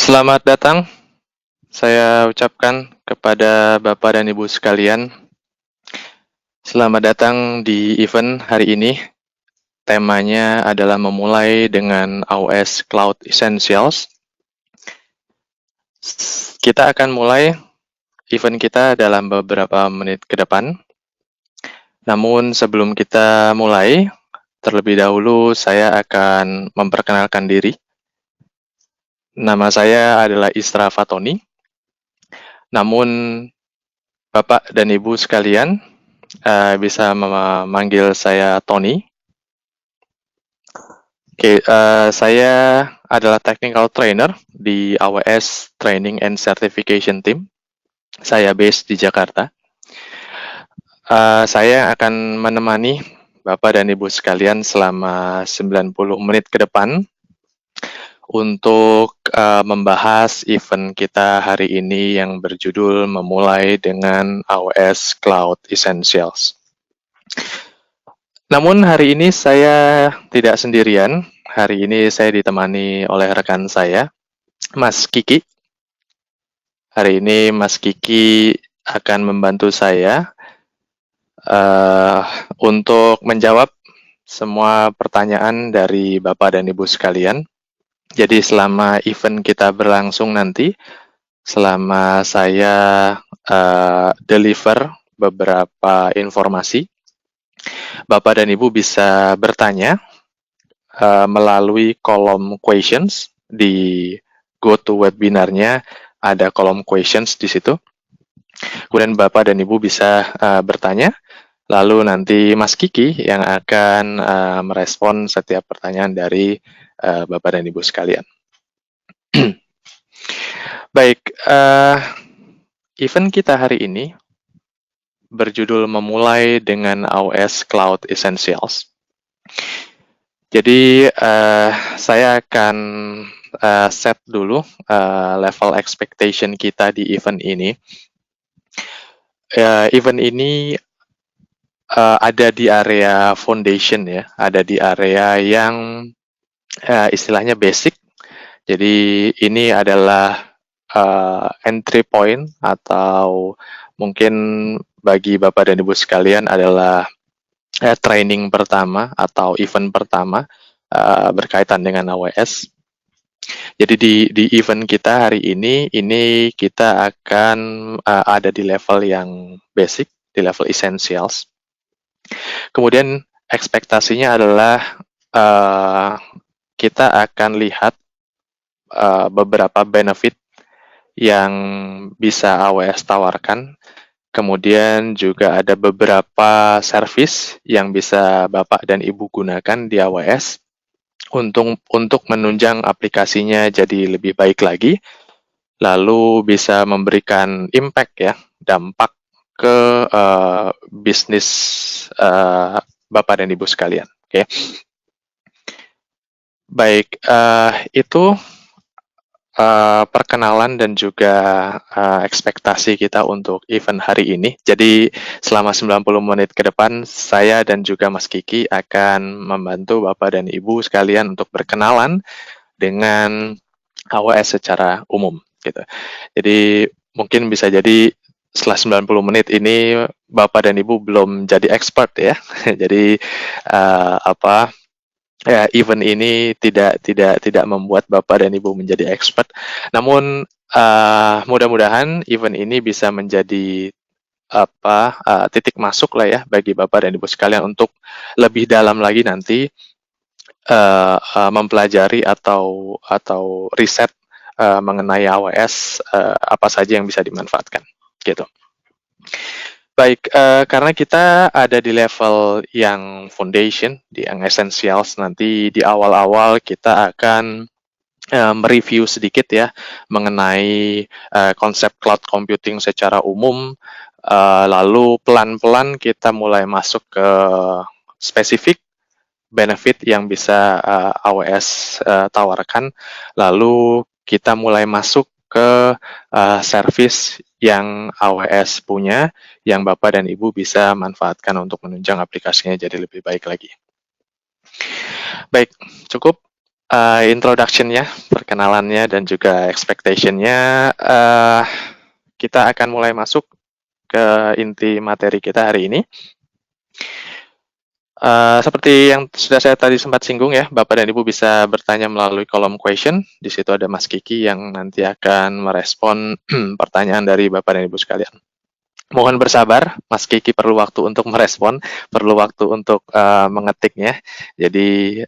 Selamat datang, saya ucapkan kepada Bapak dan Ibu sekalian. Selamat datang di event hari ini. Temanya adalah memulai dengan AWS Cloud Essentials. Kita akan mulai event kita dalam beberapa menit ke depan. Namun sebelum kita mulai, terlebih dahulu saya akan memperkenalkan diri. Nama saya adalah Isra Fatoni. Namun Bapak dan Ibu sekalian bisa memanggil saya Tony. Oke, saya adalah technical trainer di AWS Training and Certification Team. Saya based di Jakarta. Saya akan menemani Bapak dan Ibu sekalian selama 90 menit ke depan untuk membahas event kita hari ini yang berjudul memulai dengan AWS Cloud Essentials. Namun hari ini saya tidak sendirian. Hari ini saya ditemani oleh rekan saya, Mas Kiki. Hari ini Mas Kiki akan membantu saya untuk menjawab semua pertanyaan dari Bapak dan Ibu sekalian. Jadi selama event kita berlangsung nanti, selama saya deliver beberapa informasi, Bapak dan Ibu bisa bertanya melalui kolom questions di GoToWebinarnya, ada kolom questions di situ. Kemudian Bapak dan Ibu bisa bertanya, lalu nanti Mas Kiki yang akan merespon setiap pertanyaan dari Bapak dan Ibu sekalian. Baik, event kita hari ini berjudul memulai dengan AWS Cloud Essentials. Jadi saya akan set dulu level expectation kita di event ini. Event ini ada di area foundation ya, ada di area yang istilahnya basic. Jadi ini adalah entry point atau mungkin bagi Bapak dan Ibu sekalian adalah training pertama atau event pertama berkaitan dengan AWS. Jadi di event kita hari ini kita akan ada di level yang basic, di level essentials. Kemudian ekspektasinya adalah kita akan lihat beberapa benefit yang bisa AWS tawarkan. Kemudian juga ada beberapa service yang bisa Bapak dan Ibu gunakan di AWS untuk menunjang aplikasinya jadi lebih baik lagi, lalu bisa memberikan impact ya, dampak ke bisnis Bapak dan Ibu sekalian. Oke. Baik, itu perkenalan dan juga ekspektasi kita untuk event hari ini. Jadi selama 90 menit ke depan, saya dan juga Mas Kiki akan membantu Bapak dan Ibu sekalian untuk berkenalan dengan AWS secara umum. Gitu. Jadi mungkin bisa jadi setelah 90 menit ini Bapak dan Ibu belum jadi expert ya. Jadi event ini tidak membuat Bapak dan Ibu menjadi expert. Namun mudah-mudahan event ini bisa menjadi titik masuk lah ya bagi Bapak dan Ibu sekalian untuk lebih dalam lagi nanti mempelajari atau riset mengenai AWS apa saja yang bisa dimanfaatkan gitu. Baik, karena kita ada di level yang foundation, di yang essentials, nanti di awal-awal kita akan mereview sedikit ya mengenai konsep cloud computing secara umum, lalu pelan-pelan kita mulai masuk ke spesifik benefit yang bisa AWS tawarkan, lalu kita mulai masuk ke service yang AWS punya, yang Bapak dan Ibu bisa manfaatkan untuk menunjang aplikasinya jadi lebih baik lagi. Baik, cukup. introduction-nya, perkenalannya, dan juga expectation-nya. Kita akan mulai masuk ke inti materi kita hari ini. Seperti yang sudah saya tadi sempat singgung ya, Bapak dan Ibu bisa bertanya melalui kolom question. Di situ ada Mas Kiki yang nanti akan merespon pertanyaan dari Bapak dan Ibu sekalian. Mohon bersabar, Mas Kiki perlu waktu untuk merespon, perlu waktu untuk mengetiknya. Jadi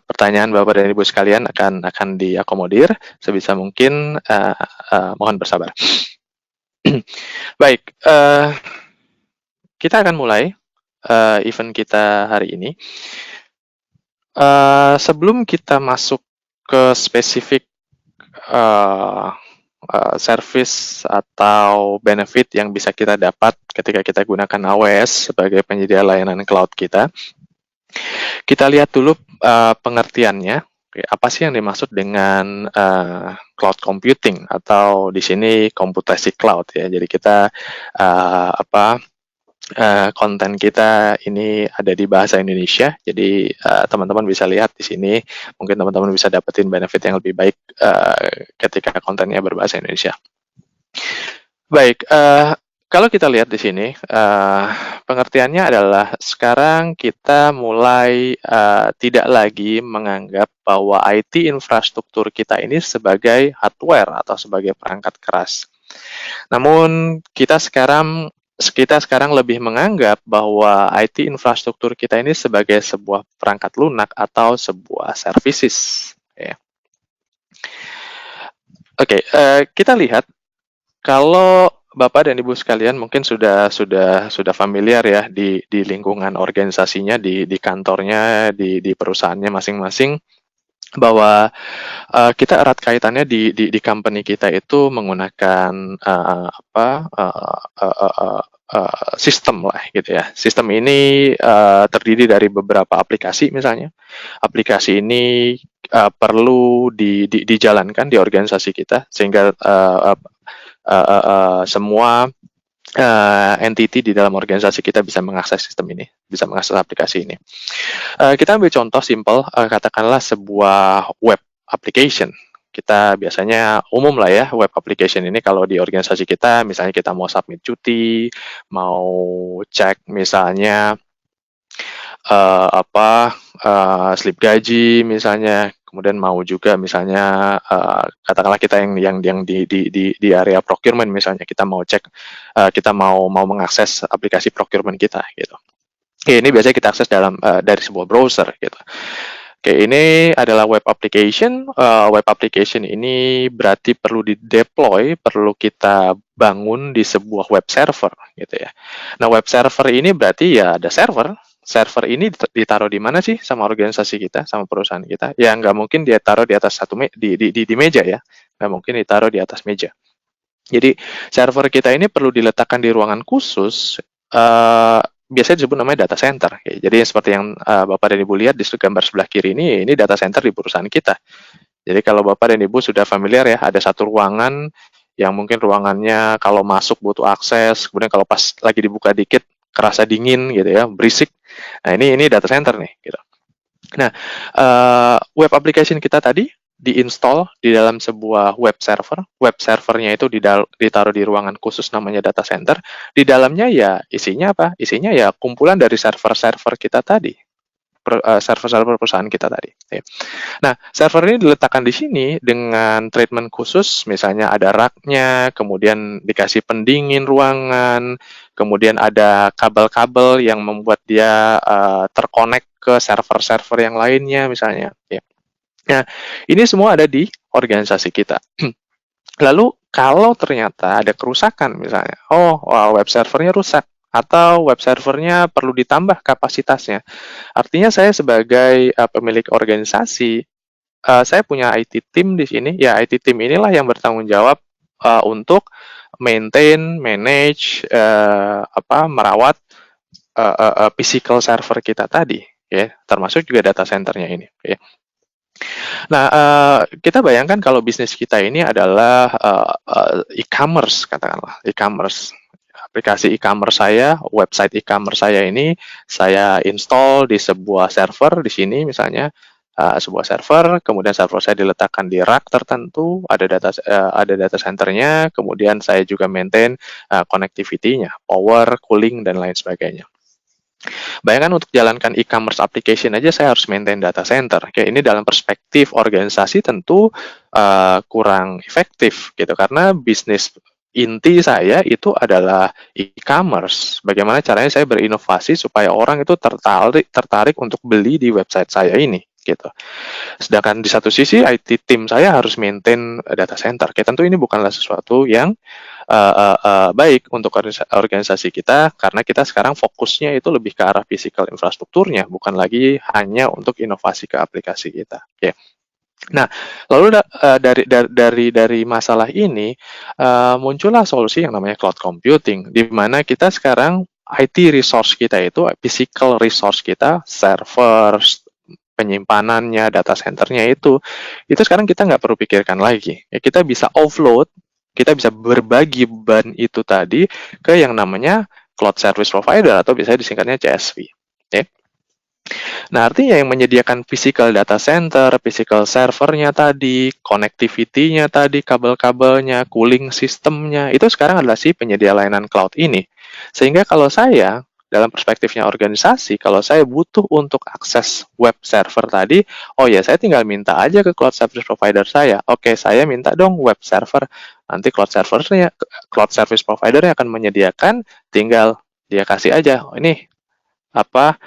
pertanyaan Bapak dan Ibu sekalian akan diakomodir sebisa mungkin. Mohon bersabar. Baik. Kita akan mulai event kita hari ini. Sebelum kita masuk ke spesifik service atau benefit yang bisa kita dapat ketika kita gunakan AWS sebagai penyedia layanan cloud kita, kita lihat dulu pengertiannya. Apa sih yang dimaksud dengan cloud computing atau di sini komputasi cloud ya. Jadi kita konten kita ini ada di bahasa Indonesia, jadi teman-teman bisa lihat di sini, mungkin teman-teman bisa dapetin benefit yang lebih baik ketika kontennya berbahasa Indonesia. Baik, kalau kita lihat di sini, pengertiannya adalah sekarang kita mulai tidak lagi menganggap bahwa IT infrastruktur kita ini sebagai hardware atau sebagai perangkat keras. Namun kita sekarang lebih menganggap bahwa IT infrastruktur kita ini sebagai sebuah perangkat lunak atau sebuah services. Oke, kita lihat kalau Bapak dan Ibu sekalian mungkin sudah familiar ya di lingkungan organisasinya, di kantornya, di perusahaannya masing-masing, bahwa kita erat kaitannya di company kita itu menggunakan sistem lah gitu ya. Sistem ini terdiri dari beberapa aplikasi misalnya. Aplikasi ini perlu dijalankan di organisasi kita sehingga semua entity di dalam organisasi kita bisa mengakses sistem ini, bisa mengakses aplikasi ini. Kita ambil contoh simple, katakanlah sebuah web application. Kita biasanya umum lah ya, web application ini kalau di organisasi kita, misalnya kita mau submit cuti, mau cek misalnya slip gaji misalnya, kemudian mau juga misalnya katakanlah kita yang di area procurement misalnya, kita mau cek, kita mau mengakses aplikasi procurement kita gitu. Oke, ini biasanya kita akses dari sebuah browser gitu. Oke, ini adalah web application. Web application ini berarti perlu di-deploy, perlu kita bangun di sebuah web server gitu ya. Nah, web server ini berarti ya ada server. Server ini ditaruh di mana sih sama organisasi kita, sama perusahaan kita? Ya nggak mungkin dia taruh di atas di meja ya, nggak mungkin ditaruh di atas meja. Jadi server kita ini perlu diletakkan di ruangan khusus, biasanya disebut namanya data center. Jadi seperti yang Bapak dan Ibu lihat di gambar sebelah kiri ini data center di perusahaan kita. Jadi kalau Bapak dan Ibu sudah familiar ya, ada satu ruangan yang mungkin ruangannya kalau masuk butuh akses, kemudian kalau pas lagi dibuka dikit kerasa dingin gitu ya, berisik. Nah ini data center nih gitu. Nah, web application kita tadi diinstal di dalam sebuah web server. Web servernya itu ditaruh di ruangan khusus namanya data center. Di dalamnya ya isinya apa? Isinya ya kumpulan dari server-server kita tadi. Server-server perusahaan kita tadi. Nah, server ini diletakkan di sini dengan treatment khusus, misalnya ada rak-nya, kemudian dikasih pendingin ruangan, kemudian ada kabel-kabel yang membuat dia terkonek ke server-server yang lainnya misalnya. Ya. Nah, ini semua ada di organisasi kita. Lalu kalau ternyata ada kerusakan misalnya, web servernya rusak, atau web servernya perlu ditambah kapasitasnya. Artinya saya sebagai pemilik organisasi, saya punya IT team di sini. Ya, IT team inilah yang bertanggung jawab untuk maintain, manage, merawat physical server kita tadi, ya, termasuk juga data centernya ini. Ya. Nah, kita bayangkan kalau bisnis kita ini adalah e-commerce, katakanlah e-commerce. aplikasi e-commerce saya, website e-commerce saya ini saya install di sebuah server di sini misalnya, sebuah server, kemudian server saya diletakkan di rak tertentu, ada data centernya, kemudian saya juga maintain connectivity-nya, power, cooling, dan lain sebagainya. Bayangkan untuk jalankan e-commerce application aja saya harus maintain data center. Kayak ini dalam perspektif organisasi tentu kurang efektif gitu karena bisnis inti saya itu adalah e-commerce. Bagaimana caranya saya berinovasi supaya orang itu tertarik untuk beli di website saya ini gitu. Sedangkan di satu sisi IT team saya harus maintain data center. Kayak tentu ini bukanlah sesuatu yang baik untuk organisasi kita karena kita sekarang fokusnya itu lebih ke arah physical infrastrukturnya, bukan lagi hanya untuk inovasi ke aplikasi kita. Okay. Nah, lalu dari masalah ini muncullah solusi yang namanya cloud computing, di mana kita sekarang IT resource kita itu physical resource kita, server, penyimpanannya, data centernya itu sekarang kita nggak perlu pikirkan lagi. Ya, kita bisa offload, kita bisa berbagi beban itu tadi ke yang namanya cloud service provider atau biasanya disingkatnya CSP. Okay. Nah, artinya yang menyediakan physical data center, physical servernya tadi, connectivity-nya tadi, kabel-kabelnya, cooling sistemnya, itu sekarang adalah si penyedia layanan cloud ini. Sehingga kalau saya, dalam perspektifnya organisasi, kalau saya butuh untuk akses web server tadi, oh ya saya tinggal minta aja ke cloud service provider saya. Oke, saya minta dong web server. Nanti cloud service provider-nya akan menyediakan, tinggal dia kasih aja, oh, ini apa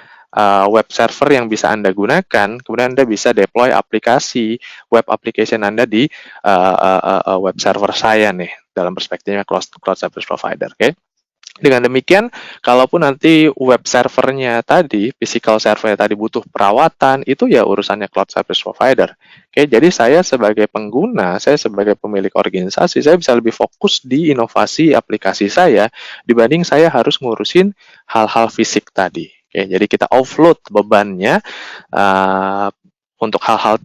web server yang bisa Anda gunakan, kemudian Anda bisa deploy aplikasi, web application Anda di web server saya nih, dalam perspektifnya cloud service provider. Okay? Dengan demikian, kalaupun nanti web servernya tadi, physical servernya tadi butuh perawatan, itu ya urusannya cloud service provider. Oke, jadi saya sebagai pengguna, saya sebagai pemilik organisasi, saya bisa lebih fokus di inovasi aplikasi saya, dibanding saya harus ngurusin hal-hal fisik tadi. Oke, jadi kita offload bebannya untuk hal-hal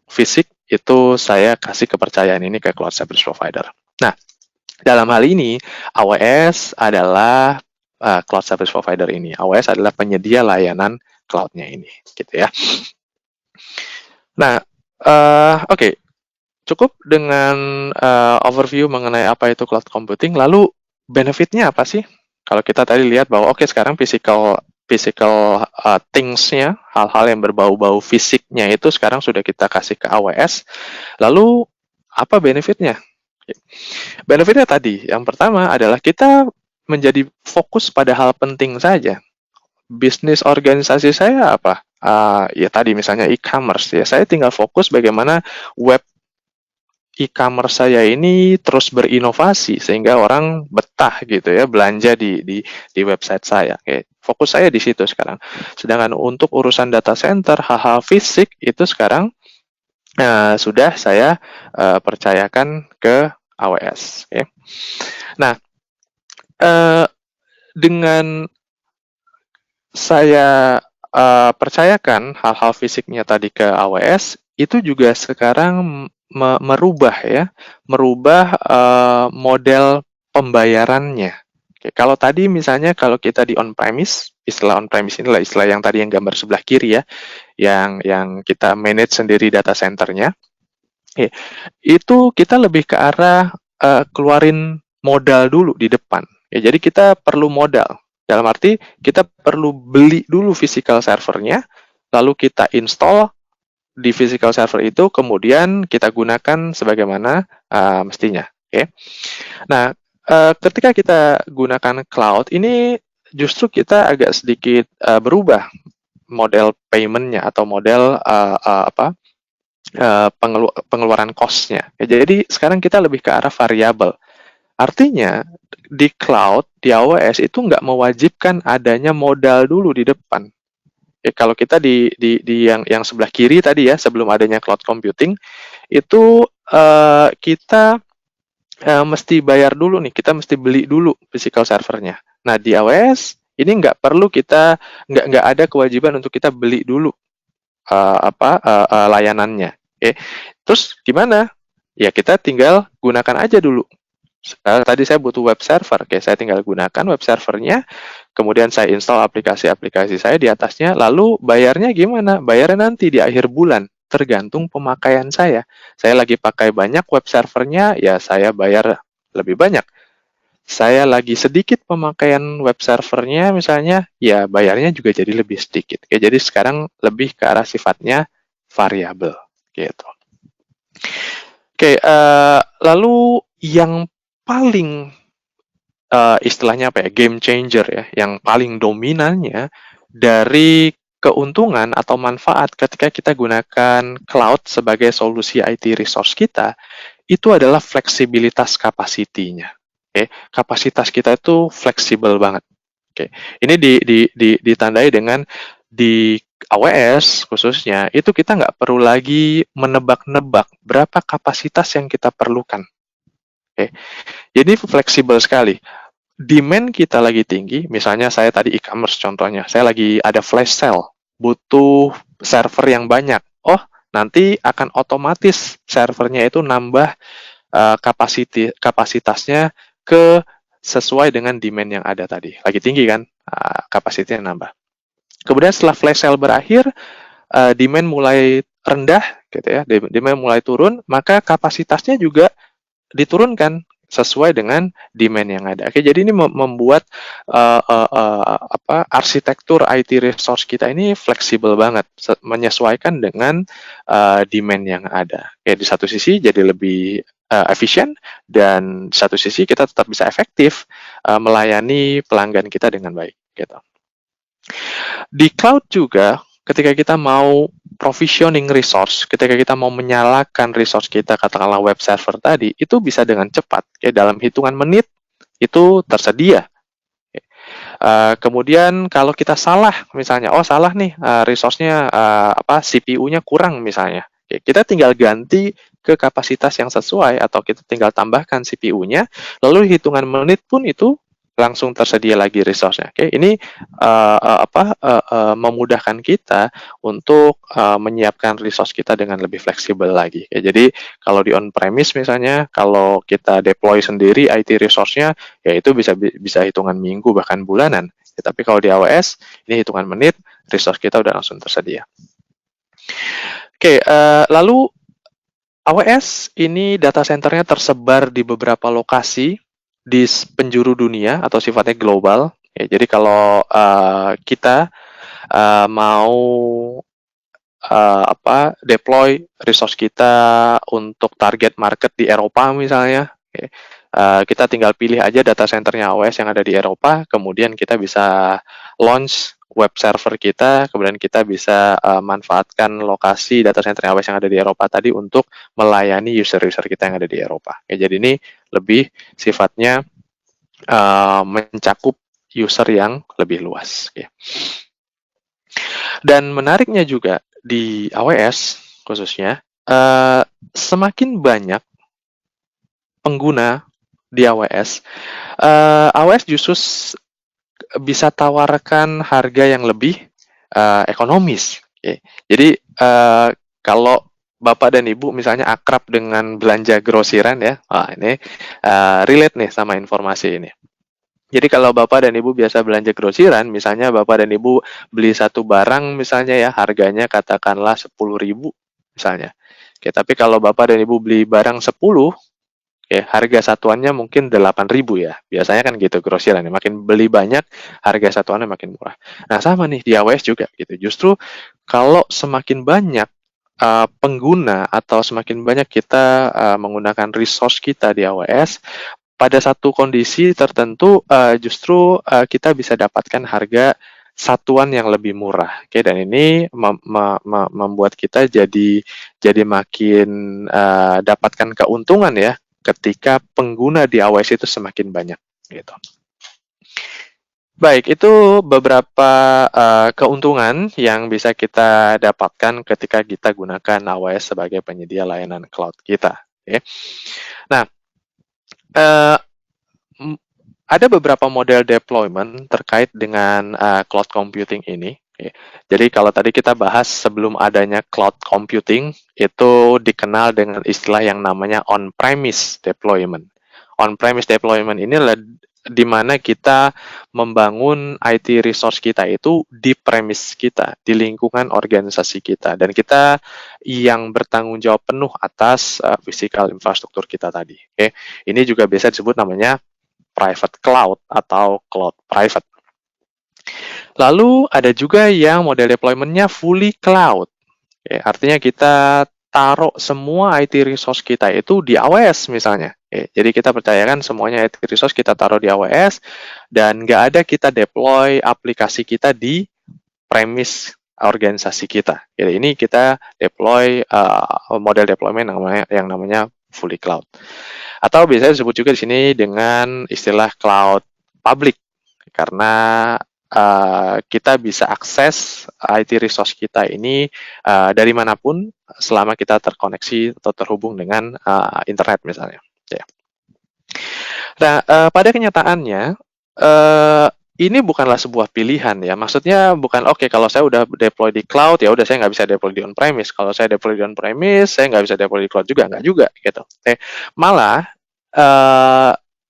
fisik itu saya kasih kepercayaan ini ke cloud service provider. Nah, dalam hal ini, AWS adalah cloud service provider ini. AWS adalah penyedia layanan cloud-nya ini, gitu ya. Nah, oke. Cukup dengan overview mengenai apa itu cloud computing, lalu benefit-nya apa sih? Kalau kita tadi lihat bahwa oke, sekarang physical things-nya, hal-hal yang berbau-bau fisiknya itu sekarang sudah kita kasih ke AWS. Lalu, apa benefit-nya? Benefitnya tadi, yang pertama adalah kita menjadi fokus pada hal penting saja. Bisnis organisasi saya apa? Ya tadi misalnya e-commerce, ya saya tinggal fokus bagaimana web e-commerce saya ini terus berinovasi sehingga orang betah gitu ya belanja di website saya. Oke, fokus saya di situ sekarang. Sedangkan untuk urusan data center, hal-hal fisik itu sekarang sudah saya percayakan ke AWS. Okay. Nah, dengan saya percayakan hal-hal fisiknya tadi ke AWS, itu juga sekarang merubah model pembayarannya. Oke, kalau tadi misalnya kalau kita di on-premise, istilah on-premise inilah istilah yang tadi yang gambar sebelah kiri ya, yang kita manage sendiri data centernya. Oke, itu kita lebih ke arah keluarin modal dulu di depan. Ya, jadi kita perlu modal. Dalam arti kita perlu beli dulu physical servernya, lalu kita install di physical server itu, kemudian kita gunakan sebagaimana mestinya. Oke. Nah, ketika kita gunakan cloud, ini justru kita agak sedikit berubah model payment-nya atau model pengeluaran cost-nya. Ya, jadi sekarang kita lebih ke arah variabel. Artinya di cloud, di AWS itu nggak mewajibkan adanya modal dulu di depan. Ya, kalau kita di yang sebelah kiri tadi ya, sebelum adanya cloud computing, itu kita mesti bayar dulu nih, kita mesti beli dulu physical servernya. Nah di AWS ini nggak perlu kita nggak ada kewajiban untuk kita beli dulu layanannya. Terus gimana? Ya kita tinggal gunakan aja dulu Tadi saya butuh web server, oke, saya tinggal gunakan web servernya, kemudian saya install aplikasi-aplikasi saya di atasnya, lalu bayarnya gimana? Bayarnya nanti di akhir bulan, tergantung pemakaian saya. Saya lagi pakai banyak web servernya, ya saya bayar lebih banyak. Saya lagi sedikit pemakaian web servernya misalnya, ya bayarnya juga jadi lebih sedikit. Oke, jadi sekarang lebih ke arah sifatnya variabel, gitu. Oke, lalu yang paling istilahnya apa ya, game changer ya, yang paling dominannya dari keuntungan atau manfaat ketika kita gunakan cloud sebagai solusi IT resource kita, itu adalah fleksibilitas kapasitinya. Oke, kapasitas kita itu fleksibel banget. Oke, ini ditandai dengan di AWS khususnya, itu kita nggak perlu lagi menebak-nebak berapa kapasitas yang kita perlukan. Oke, jadi fleksibel sekali. Demand kita lagi tinggi, misalnya saya tadi e-commerce contohnya, saya lagi ada flash sale, butuh server yang banyak. Oh, nanti akan otomatis servernya itu nambah kapasitasnya ke sesuai dengan demand yang ada tadi. Lagi tinggi kan, kapasitasnya nambah. Kemudian setelah flash sale berakhir, demand mulai rendah, gitu ya, demand mulai turun, maka kapasitasnya juga diturunkan sesuai dengan demand yang ada. Oke, jadi ini membuat arsitektur IT resource kita ini fleksibel banget, menyesuaikan dengan demand yang ada. Oke, di satu sisi jadi lebih efisien, dan di satu sisi kita tetap bisa efektif melayani pelanggan kita dengan baik. Gitu. Di cloud juga, ketika kita mau provisioning resource, ketika kita mau menyalakan resource kita, katakanlah web server tadi, itu bisa dengan cepat. Ya, dalam hitungan menit itu tersedia. Kemudian kalau kita salah, misalnya, oh salah nih, resource-nya CPU-nya kurang misalnya, kita tinggal ganti ke kapasitas yang sesuai, atau kita tinggal tambahkan CPU-nya, lalu hitungan menit pun itu langsung tersedia lagi resource-nya. Oke, ini memudahkan kita untuk menyiapkan resource kita dengan lebih fleksibel lagi. Oke, jadi kalau di on-premise misalnya, kalau kita deploy sendiri IT resource-nya, ya itu bisa hitungan minggu bahkan bulanan. Ya, tapi kalau di AWS, ini hitungan menit, resource kita udah langsung tersedia. Oke, lalu AWS ini data centernya tersebar di beberapa lokasi di penjuru dunia atau sifatnya global. Ya, jadi kalau kita mau deploy resource kita untuk target market di Eropa misalnya, kita tinggal pilih aja data centernya AWS yang ada di Eropa, kemudian kita bisa launch web server kita, kemudian kita bisa manfaatkan lokasi data center AWS yang ada di Eropa tadi untuk melayani user-user kita yang ada di Eropa. Jadi ini lebih sifatnya mencakup user yang lebih luas. Dan menariknya juga di AWS khususnya, semakin banyak pengguna di AWS, AWS justru bisa tawarkan harga yang lebih ekonomis. Jadi kalau Bapak dan Ibu misalnya akrab dengan belanja grosiran ya, ini relate nih sama informasi ini. Jadi kalau Bapak dan Ibu biasa belanja grosiran, misalnya Bapak dan Ibu beli satu barang misalnya ya, harganya katakanlah 10.000 misalnya. Oke, tapi kalau Bapak dan Ibu beli barang 10, harga satuannya mungkin 8.000 ya. Biasanya kan gitu grosiran ya, makin beli banyak, harga satuannya makin murah. Nah, sama nih di AWS juga gitu. Justru kalau semakin banyak pengguna atau semakin banyak kita menggunakan resource kita di AWS, pada satu kondisi tertentu justru kita bisa dapatkan harga satuan yang lebih murah. Oke, dan ini membuat kita jadi makin dapatkan keuntungan ya ketika pengguna di AWS itu semakin banyak gitu. Baik, itu beberapa keuntungan yang bisa kita dapatkan ketika kita gunakan AWS sebagai penyedia layanan cloud kita. Okay. Nah, ada beberapa model deployment terkait dengan cloud computing ini. Okay. Jadi kalau tadi kita bahas sebelum adanya cloud computing, itu dikenal dengan istilah yang namanya on-premise deployment. On-premise deployment ini adalah di mana kita membangun IT resource kita itu di premise kita, di lingkungan organisasi kita, dan kita yang bertanggung jawab penuh atas physical infrastruktur kita tadi. Oke, ini juga biasa disebut namanya private cloud atau cloud private. Lalu ada juga yang model deployment-nya fully cloud. Oke, artinya kita taruh semua IT resource kita itu di AWS misalnya. Oke, jadi kita percayakan semuanya IT resource kita taruh di AWS dan nggak ada kita deploy aplikasi kita di premise organisasi kita. Jadi ini kita deploy model deployment yang namanya fully cloud. Atau biasanya disebut juga di sini dengan istilah cloud public karena kita bisa akses IT resource kita ini dari manapun selama kita terkoneksi atau terhubung dengan internet misalnya. Ya. Nah, pada kenyataannya ini bukanlah sebuah pilihan ya. Maksudnya bukan oke, kalau saya udah deploy di cloud ya udah saya nggak bisa deploy di on-premise. Kalau saya deploy di on-premise saya nggak bisa deploy di cloud juga, nggak juga gitu. Malah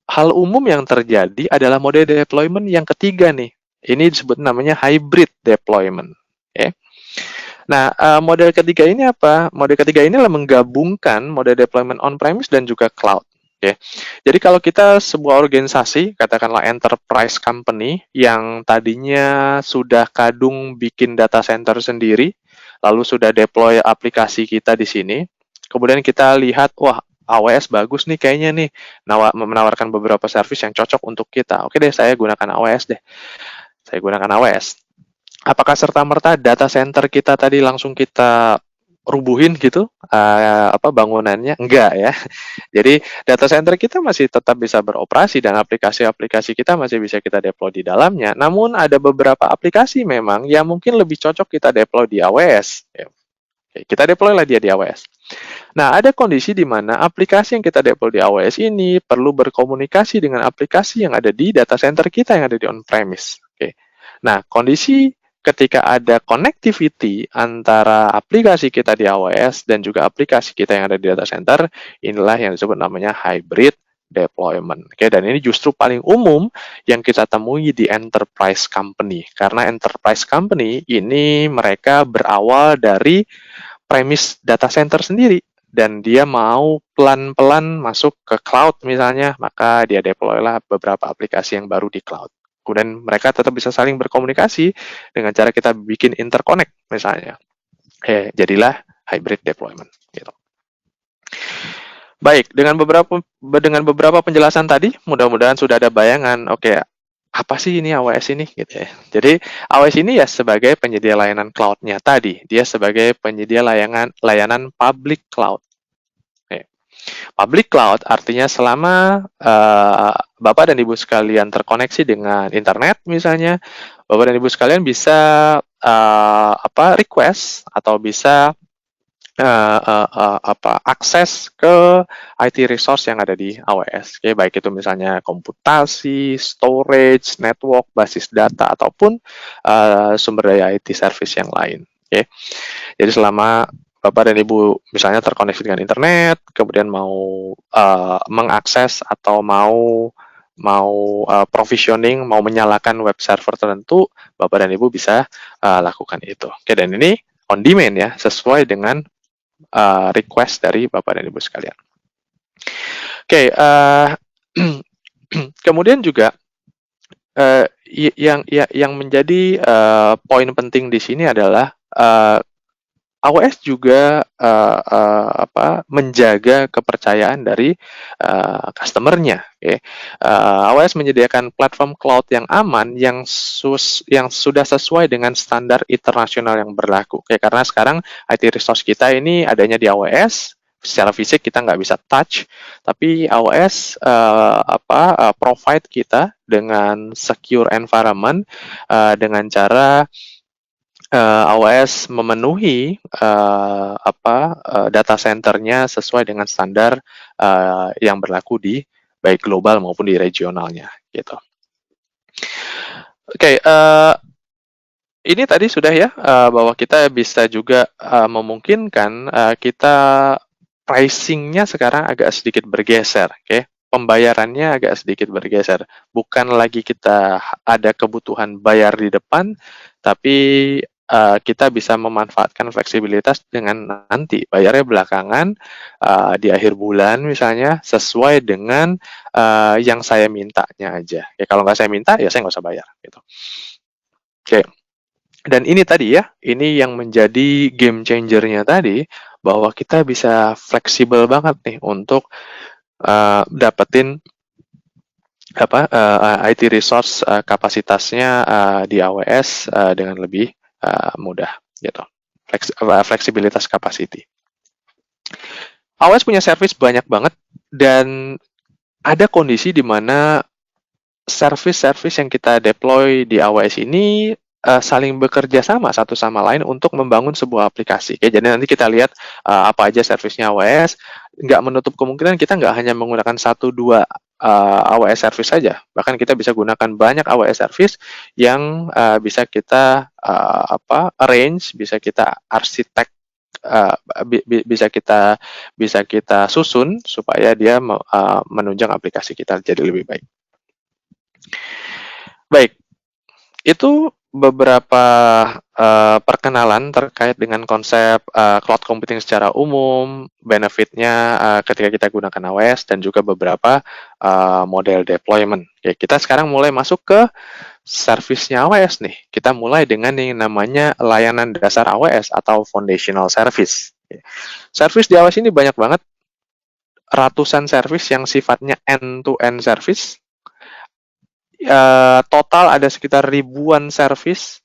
hal umum yang terjadi adalah mode deployment yang ketiga nih. Ini disebut namanya hybrid deployment. Okay. Nah, model ketiga ini apa? Model ketiga ini adalah menggabungkan mode deployment on-premise dan juga cloud. Okay. Jadi kalau kita sebuah organisasi, katakanlah enterprise company, yang tadinya sudah kadung bikin data center sendiri, lalu sudah deploy aplikasi kita di sini, kemudian kita lihat, wah, AWS bagus nih kayaknya nih, menawarkan beberapa service yang cocok untuk kita. Oke deh, saya gunakan AWS deh. Saya gunakan AWS. Apakah serta-merta data center kita tadi langsung kita rubuhin gitu bangunannya? Enggak ya. Jadi data center kita masih tetap bisa beroperasi dan aplikasi-aplikasi kita masih bisa kita deploy di dalamnya. Namun ada beberapa aplikasi memang yang mungkin lebih cocok kita deploy di AWS. Oke, kita deploy lah dia di AWS. Nah, ada kondisi di mana aplikasi yang kita deploy di AWS ini perlu berkomunikasi dengan aplikasi yang ada di data center kita yang ada di on-premise. Oke. Nah, kondisi ketika ada connectivity antara aplikasi kita di AWS dan juga aplikasi kita yang ada di data center, inilah yang disebut namanya hybrid deployment. Oke, dan ini justru paling umum yang kita temui di enterprise company. Karena enterprise company ini mereka berawal dari premise data center sendiri dan dia mau pelan-pelan masuk ke cloud misalnya, maka dia deploy lah beberapa aplikasi yang baru di cloud. Kemudian mereka tetap bisa saling berkomunikasi dengan cara kita bikin interconnect misalnya. Jadilah hybrid deployment. Gitu. Baik, dengan beberapa penjelasan tadi, mudah-mudahan sudah ada bayangan. Oke, apa sih ini AWS ini? Gitu ya. Jadi AWS ini ya sebagai penyedia layanan cloud-nya tadi. Dia sebagai penyedia layanan public cloud. Public cloud artinya selama Bapak dan Ibu sekalian terkoneksi dengan internet misalnya, Bapak dan Ibu sekalian bisa request atau bisa akses ke IT resource yang ada di AWS. Oke, baik itu misalnya komputasi, storage, network, basis data ataupun sumber daya IT service yang lain. Oke. Jadi selama Bapak dan Ibu misalnya terkoneksi dengan internet, kemudian mau mengakses atau mau provisioning, mau menyalakan web server tertentu, Bapak dan Ibu bisa lakukan itu. Oke, dan ini on demand ya, sesuai dengan request dari Bapak dan Ibu sekalian. Oke, kemudian juga yang menjadi poin penting di sini adalah AWS juga menjaga kepercayaan dari customer-nya. Okay. AWS menyediakan platform cloud yang aman yang sudah sesuai dengan standar internasional yang berlaku. Okay. Karena sekarang IT resource kita ini adanya di AWS, secara fisik kita nggak bisa touch, tapi AWS provide kita dengan secure environment dengan cara AWS memenuhi data centernya sesuai dengan standar yang berlaku di baik global maupun di regionalnya, gitu. Oke, ini tadi sudah ya bahwa kita bisa juga memungkinkan kita pricing-nya sekarang agak sedikit bergeser, oke? pembayarannya agak sedikit bergeser. Bukan lagi kita ada kebutuhan bayar di depan, tapi kita bisa memanfaatkan fleksibilitas dengan nanti bayarnya belakangan di akhir bulan misalnya sesuai dengan yang saya mintanya aja. Ya kalau nggak saya minta ya saya nggak usah bayar gitu. Oke. Dan ini tadi ya, ini yang menjadi game changer-nya tadi bahwa kita bisa fleksibel banget nih untuk dapetin apa IT resource kapasitasnya di AWS dengan lebih mudah gitu. Fleksibilitas capacity. AWS punya service banyak banget dan ada kondisi di mana service-service yang kita deploy di AWS ini saling bekerja sama satu sama lain untuk membangun sebuah aplikasi. Oke, jadi nanti kita lihat apa aja service-nya AWS. Nggak menutup kemungkinan kita nggak hanya menggunakan satu dua AWS service saja. Bahkan kita bisa gunakan banyak AWS service yang bisa kita arrange, bisa kita arsitek, bisa kita susun supaya dia menunjang aplikasi kita jadi lebih baik. Baik, itu beberapa perkenalan terkait dengan konsep cloud computing secara umum, benefitnya ketika kita gunakan AWS, dan juga beberapa model deployment. Oke, kita sekarang mulai masuk ke service-nya AWS nih. Kita mulai dengan yang namanya layanan dasar AWS atau foundational service. Oke. Service di AWS ini banyak banget, ratusan service yang sifatnya end-to-end service. Total ada sekitar ribuan service.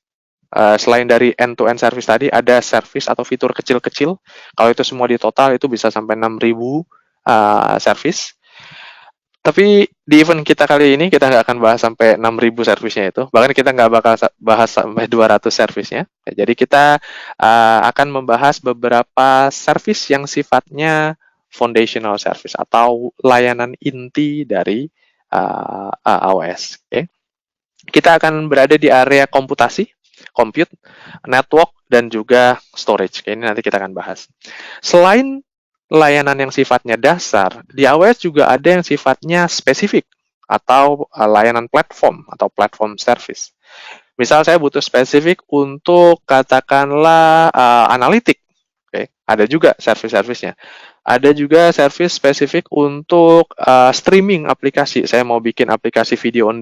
Selain dari end-to-end service tadi, ada service atau fitur kecil-kecil. Kalau itu semua di total, itu bisa sampai 6.000 service. Tapi di event kita kali ini, kita nggak akan bahas sampai 6.000 service-nya itu. Bahkan kita nggak bakal bahas sampai 200 service-nya. Jadi kita akan membahas beberapa service yang sifatnya foundational service atau layanan inti dari AWS. Okay. Kita akan berada di area komputasi, compute, network, dan juga storage. Ini nanti kita akan bahas. Selain layanan yang sifatnya dasar, di AWS juga ada yang sifatnya spesifik atau layanan platform atau platform service. Misal saya butuh spesifik untuk katakanlah analitik. Okay. Ada juga service-service-nya. Ada juga service spesifik untuk streaming aplikasi. Saya mau bikin aplikasi video on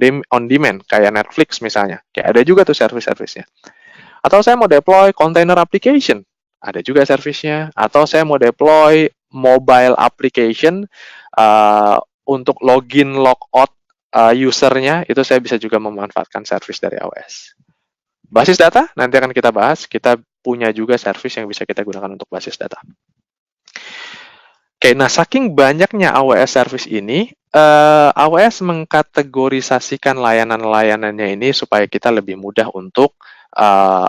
demand kayak Netflix misalnya. Kayak ada juga tuh service-service-nya. Atau saya mau deploy container application. Ada juga service-nya. Atau saya mau deploy mobile application untuk login, logout usernya. Itu saya bisa juga memanfaatkan service dari AWS. Basis data nanti akan kita bahas. Kita punya juga service yang bisa kita gunakan untuk basis data. Oke, nah saking banyaknya AWS service ini, AWS mengkategorisasikan layanan-layanannya ini supaya kita lebih mudah untuk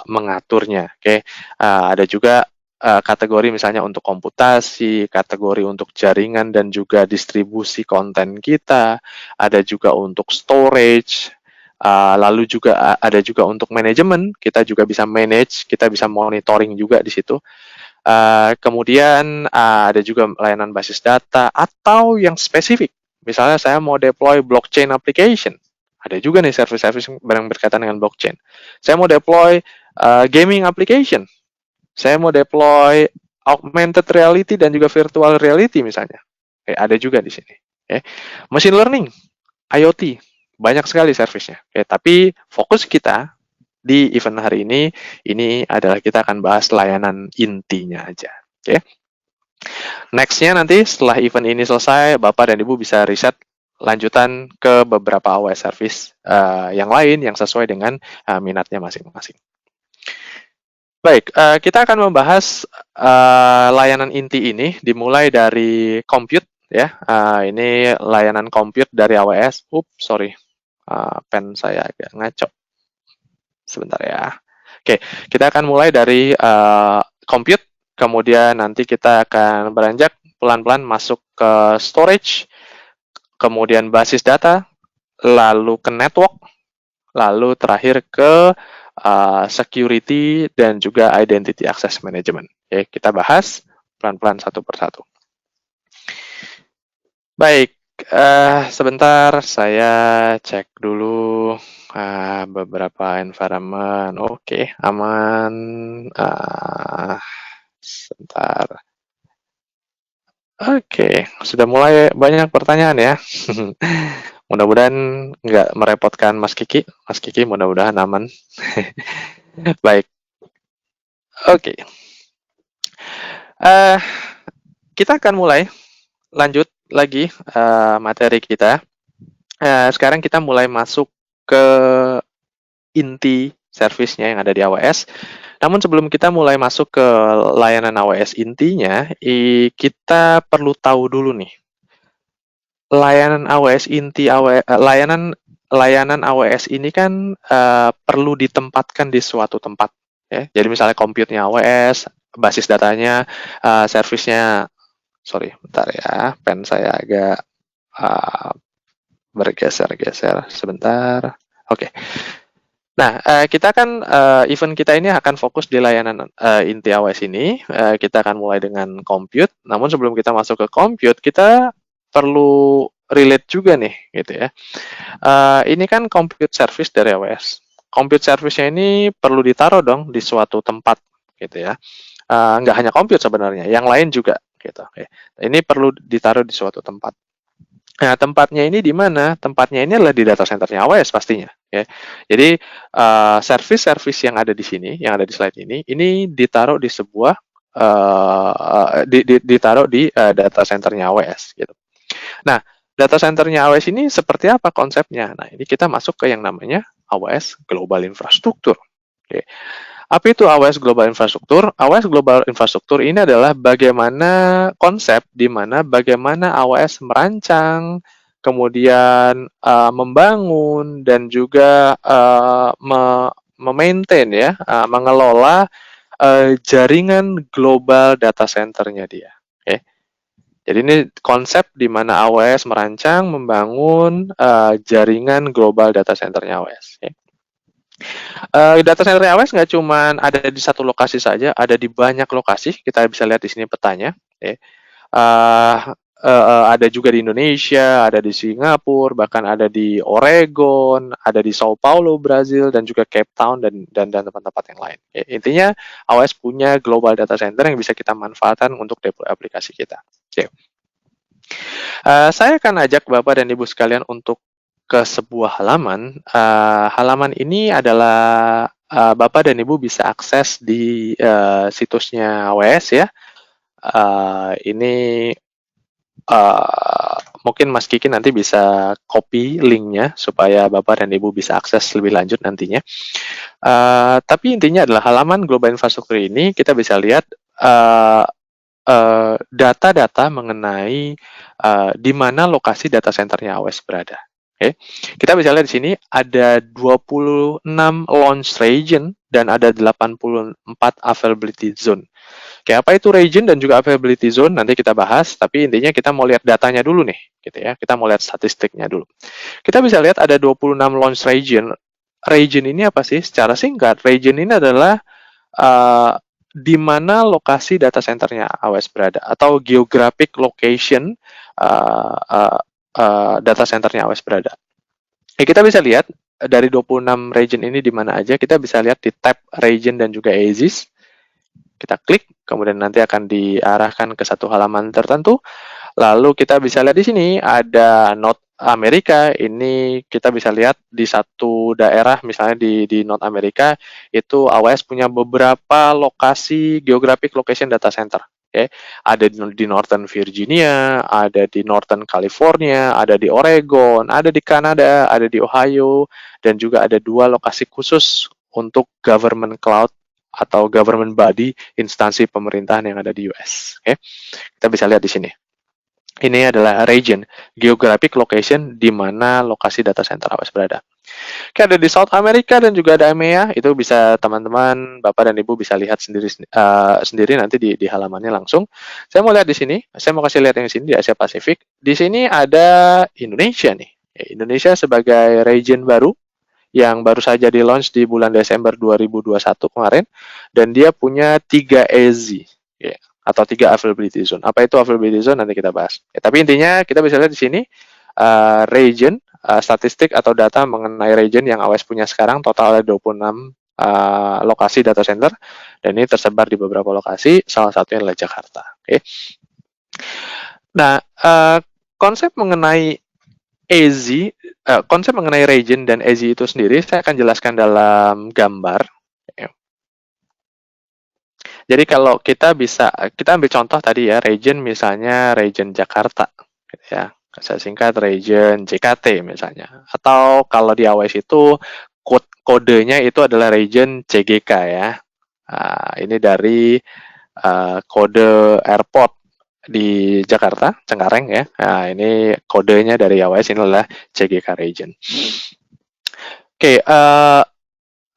mengaturnya. Oke, ada juga kategori misalnya untuk komputasi, kategori untuk jaringan dan juga distribusi konten kita, ada juga untuk storage, lalu juga ada juga untuk manajemen, kita juga bisa manage, kita bisa monitoring juga di situ. Kemudian ada juga layanan basis data atau yang spesifik. Misalnya saya mau deploy blockchain application. Ada juga nih service-service yang berkaitan dengan blockchain. Saya mau deploy gaming application. Saya mau deploy augmented reality dan juga virtual reality misalnya. Ada juga di sini. Machine learning, IoT, banyak sekali service-nya. Tapi fokus kita di event hari ini adalah kita akan bahas layanan intinya aja. Oke. Next-nya nanti setelah event ini selesai, Bapak dan Ibu bisa riset lanjutan ke beberapa AWS service yang lain yang sesuai dengan minatnya masing-masing. Baik, kita akan membahas layanan inti ini dimulai dari compute ya. Ini layanan compute dari AWS. Sorry, pen saya agak ngaco. Sebentar ya. Oke, kita akan mulai dari compute, kemudian nanti kita akan beranjak pelan-pelan masuk ke storage, kemudian basis data, lalu ke network, lalu terakhir ke security dan juga identity access management. Oke, kita bahas pelan-pelan satu persatu. Baik, sebentar saya cek dulu beberapa environment. Oke, aman. Sebentar. Oke, sudah mulai banyak pertanyaan ya. Mudah-mudahan nggak merepotkan Mas Kiki. Mas Kiki mudah-mudahan aman. Baik, oke. Eh, kita akan mulai lanjut lagi materi kita. Sekarang kita mulai masuk ke inti servisnya yang ada di AWS. Namun sebelum kita mulai masuk ke layanan AWS intinya, kita perlu tahu dulu nih, layanan AWS inti layanan AWS ini kan perlu ditempatkan di suatu tempat. Ya. Jadi misalnya compute-nya AWS, basis datanya, servisnya, sorry, bentar ya, pen saya agak bergeser-geser sebentar. Oke. Nah, kita kan event kita ini akan fokus di layanan inti AWS ini. Kita akan mulai dengan compute. Namun sebelum kita masuk ke compute, kita perlu relate juga nih, gitu ya. Ini kan compute service dari AWS. Compute service-nya ini perlu ditaruh dong di suatu tempat, gitu ya. Nggak hanya compute sebenarnya, yang lain juga, gitu. Oke. Ini perlu ditaruh di suatu tempat. Nah, tempatnya ini di mana? Tempatnya ini adalah di data centernya AWS pastinya. Ya. Jadi, service-service yang ada di sini, yang ada di slide ini ditaruh di sebuah ditaruh di data centernya AWS. Gitu. Nah, data centernya AWS ini seperti apa konsepnya? Nah, ini kita masuk ke yang namanya AWS Global Infrastructure. Oke. Apa itu AWS Global Infrastructure? AWS Global Infrastructure ini adalah bagaimana konsep di mana bagaimana AWS merancang, kemudian membangun dan juga memaintain ya, mengelola jaringan global data centernya dia. Okay. Jadi ini konsep di mana AWS merancang, membangun jaringan global data centernya AWS. Okay. Data center AWS nggak cuma ada di satu lokasi saja, ada di banyak lokasi. Kita bisa lihat di sini petanya. Ya. Ada juga di Indonesia, ada di Singapura, bahkan ada di Oregon, ada di Sao Paulo, Brazil, dan juga Cape Town dan tempat-tempat yang lain. Ya. Intinya AWS punya global data center yang bisa kita manfaatkan untuk deploy aplikasi kita. Ya. Saya akan ajak Bapak dan Ibu sekalian untuk ke sebuah halaman. Halaman ini adalah Bapak dan Ibu bisa akses di situsnya AWS ya. Ini mungkin Mas Kiki nanti bisa copy linknya supaya Bapak dan Ibu bisa akses lebih lanjut nantinya. Tapi intinya adalah halaman Global Infrastructure ini kita bisa lihat data-data mengenai di mana lokasi data centernya AWS berada. Okay. Kita bisa lihat di sini ada 26 launch region dan ada 84 availability zone. Oke, apa itu region dan juga availability zone nanti kita bahas, tapi intinya kita mau lihat datanya dulu nih, gitu ya. Kita mau lihat statistiknya dulu. Kita bisa lihat ada 26 launch region. Region ini apa sih? Secara singkat, region ini adalah di mana lokasi data centernya AWS berada atau geographic location data centernya AWS berada. Kita bisa lihat dari 26 region ini di mana aja, kita bisa lihat di tab region dan juga ASIS. Kita klik, kemudian nanti akan diarahkan ke satu halaman tertentu. Lalu kita bisa lihat di sini ada North Amerika. Ini kita bisa lihat di satu daerah, misalnya di North Amerika, itu AWS punya beberapa lokasi geographic location data center. Okay. Ada di Northern Virginia, ada di Northern California, ada di Oregon, ada di Kanada, ada di Ohio, dan juga ada 2 lokasi khusus untuk government cloud atau government body, instansi pemerintahan yang ada di US. Okay. Kita bisa lihat di sini. Ini adalah region, geographic location di mana lokasi data center AWS berada. Oke, ada di South America dan juga ada EMEA, itu bisa teman-teman, Bapak dan Ibu bisa lihat sendiri nanti di halamannya langsung. Saya mau lihat di sini, saya mau kasih lihat yang di sini di Asia Pasifik. Di sini ada Indonesia nih. Indonesia sebagai region baru yang baru saja di launch di bulan Desember 2021 kemarin, dan dia punya 3 AZ. Atau 3 availability zone. Apa itu availability zone nanti kita bahas. Ya, tapi intinya kita bisa lihat di sini region, statistik atau data mengenai region yang AWS punya sekarang, total ada 26 lokasi data center, dan ini tersebar di beberapa lokasi, salah satunya adalah Jakarta. Oke. Nah, konsep mengenai AZ, konsep mengenai region dan AZ itu sendiri, saya akan jelaskan dalam gambar. Jadi kalau kita ambil contoh tadi ya, region misalnya region Jakarta, gitu ya. Saya singkat region JKT misalnya. Atau kalau di AWS itu kodenya itu adalah region CGK ya. Ini dari kode airport di Jakarta, Cengkareng ya. Nah, ini kodenya dari AWS, ini adalah CGK region. Oke,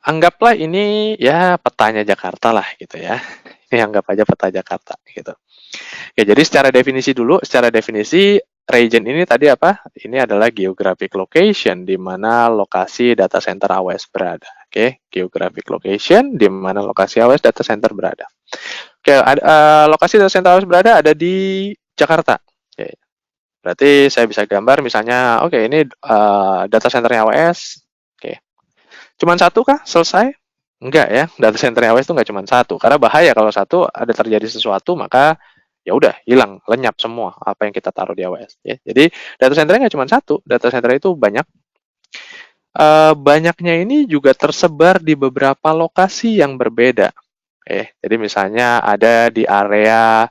anggaplah ini ya petanya Jakarta lah gitu ya. Ini anggap aja peta Jakarta gitu. Oke, jadi secara definisi region ini tadi apa? Ini adalah geographic location di mana lokasi data center AWS berada. Oke, geographic location di mana lokasi AWS data center berada. Oke, lokasi data center AWS berada ada di Jakarta. Oke. Berarti saya bisa gambar misalnya, oke ini data centernya AWS. Oke. Cuman satu kah? Selesai? Enggak ya, data center AWS itu nggak cuma satu. Karena bahaya kalau satu ada terjadi sesuatu, maka ya udah hilang, lenyap semua apa yang kita taruh di AWS. Ya. Jadi data centernya nggak cuma satu, data center itu banyak. Banyaknya ini juga tersebar di beberapa lokasi yang berbeda. Jadi misalnya ada di area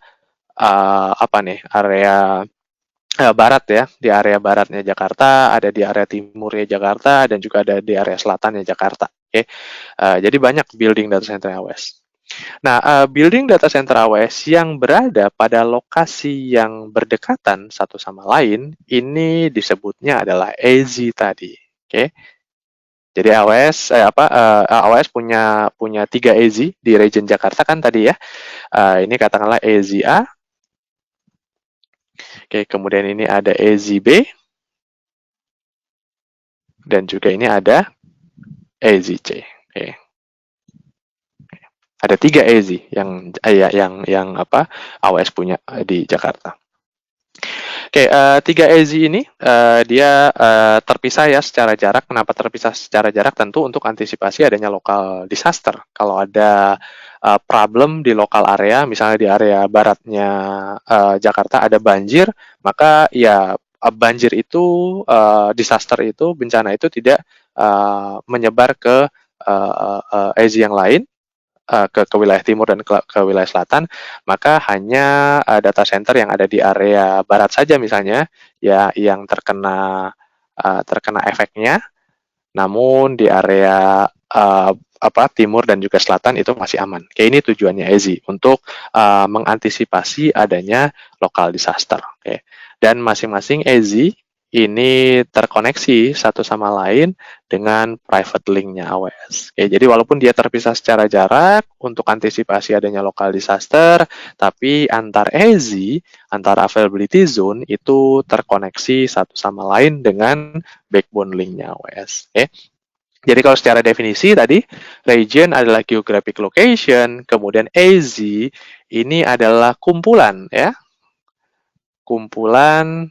area barat ya, di area baratnya Jakarta, ada di area timurnya Jakarta, dan juga ada di area selatannya Jakarta. Jadi banyak building data center AWS. Nah, building data center AWS yang berada pada lokasi yang berdekatan satu sama lain, ini disebutnya adalah AZ tadi. Jadi AWS punya 3 AZ di region Jakarta kan tadi ya. Ini katakanlah AZ A. Kemudian ini ada AZ B. Dan juga ini ada AZ C. Ada 3 AZ yang AWS punya di Jakarta. 3 AZ ini dia terpisah ya secara jarak. Kenapa terpisah secara jarak? Tentu untuk antisipasi adanya local disaster. Kalau ada problem di lokal area, misalnya di area baratnya Jakarta ada banjir, maka ya banjir itu, disaster itu, bencana itu tidak menyebar ke AZ yang lain, ke wilayah timur dan ke wilayah selatan, maka hanya data center yang ada di area barat saja misalnya ya yang terkena efeknya, namun di area timur dan juga selatan itu masih aman. Ini tujuannya AZ untuk mengantisipasi adanya local disaster. Dan masing-masing AZ ini terkoneksi satu sama lain dengan private link-nya AWS. Jadi walaupun dia terpisah secara jarak untuk antisipasi adanya local disaster, tapi antar AZ, antar availability zone itu terkoneksi satu sama lain dengan backbone link-nya AWS. Jadi kalau secara definisi tadi, region adalah geographic location, kemudian AZ ini adalah kumpulan ya, kumpulan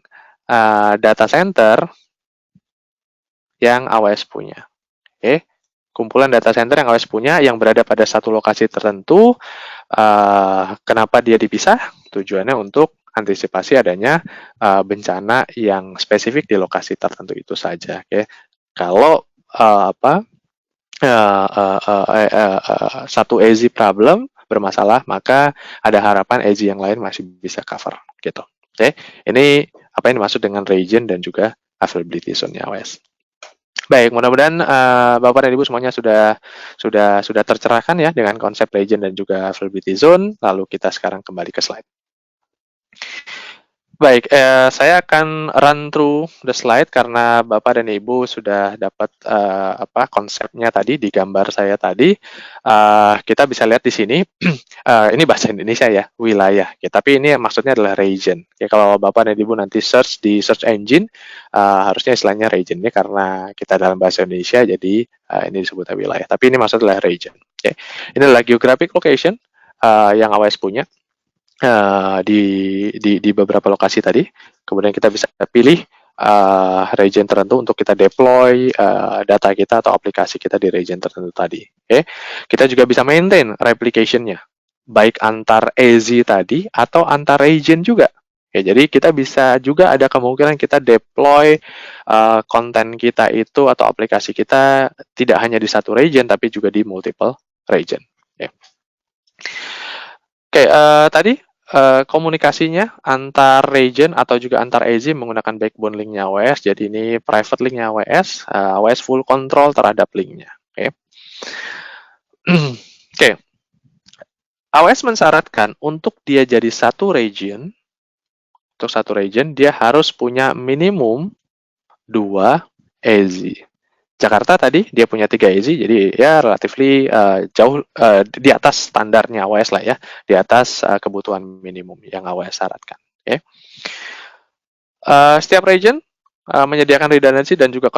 data center yang AWS punya. Kumpulan data center yang AWS punya yang berada pada satu lokasi tertentu. Kenapa dia dipisah? Tujuannya untuk antisipasi adanya bencana yang spesifik di lokasi tertentu itu saja. Kalau satu AZ problem bermasalah, maka ada harapan AZ yang lain masih bisa cover gitu. Ini apa yang dimaksud dengan region dan juga availability zone-nya AWS. Baik, mudah-mudahan Bapak dan Ibu semuanya sudah tercerahkan ya dengan konsep region dan juga availability zone. Lalu kita sekarang kembali ke slide. Baik, saya akan run through the slide karena Bapak dan Ibu sudah dapat konsepnya tadi di gambar saya tadi. Kita bisa lihat di sini, ini bahasa Indonesia ya, wilayah. Tapi ini maksudnya adalah region. Kalau Bapak dan Ibu nanti search di search engine, harusnya istilahnya region. Ini karena kita dalam bahasa Indonesia, jadi ini disebutnya wilayah. Tapi ini maksudnya adalah region. Ini adalah geographic location yang AWS punya. Di beberapa lokasi tadi, kemudian kita bisa pilih region tertentu untuk kita deploy data kita atau aplikasi kita di region tertentu tadi. Oke, kita juga bisa maintain replication-nya, baik antar AZ tadi atau antar region juga. Oke, jadi kita bisa juga ada kemungkinan kita deploy konten kita itu atau aplikasi kita tidak hanya di satu region tapi juga di multiple region. Oke, tadi komunikasinya antar region atau juga antar AZ menggunakan backbone linknya AWS. Jadi ini private linknya AWS, AWS full control terhadap linknya. Oke, oke. AWS mensyaratkan untuk dia jadi satu region, dia harus punya minimum 2 AZ. Jakarta tadi dia punya 3 AZ, jadi ya relatively jauh di atas standarnya AWS lah ya, di atas kebutuhan minimum yang AWS syaratkan. Okay. Setiap region menyediakan redundancy dan juga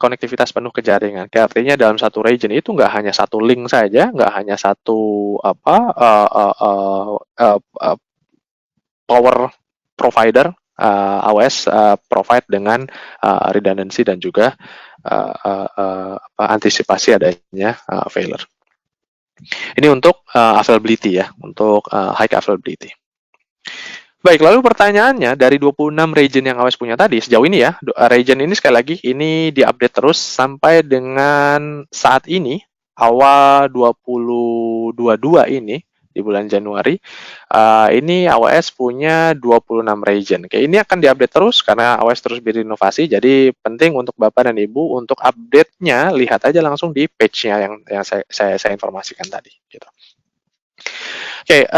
konektivitas penuh ke jaringan. Artinya dalam satu region itu nggak hanya satu link saja, nggak hanya satu power provider. AWS provide dengan redundancy dan juga antisipasi adanya failure. Ini untuk availability ya, untuk high availability. Baik, lalu pertanyaannya dari 26 region yang AWS punya tadi, sejauh ini ya, region ini sekali lagi ini diupdate terus sampai dengan saat ini, awal 2022 ini, di bulan Januari, ini AWS punya 26 region. Oke, ini akan diupdate terus karena AWS terus berinovasi, jadi penting untuk Bapak dan Ibu untuk update-nya, lihat aja langsung di page-nya yang saya informasikan tadi. Gitu. Oke,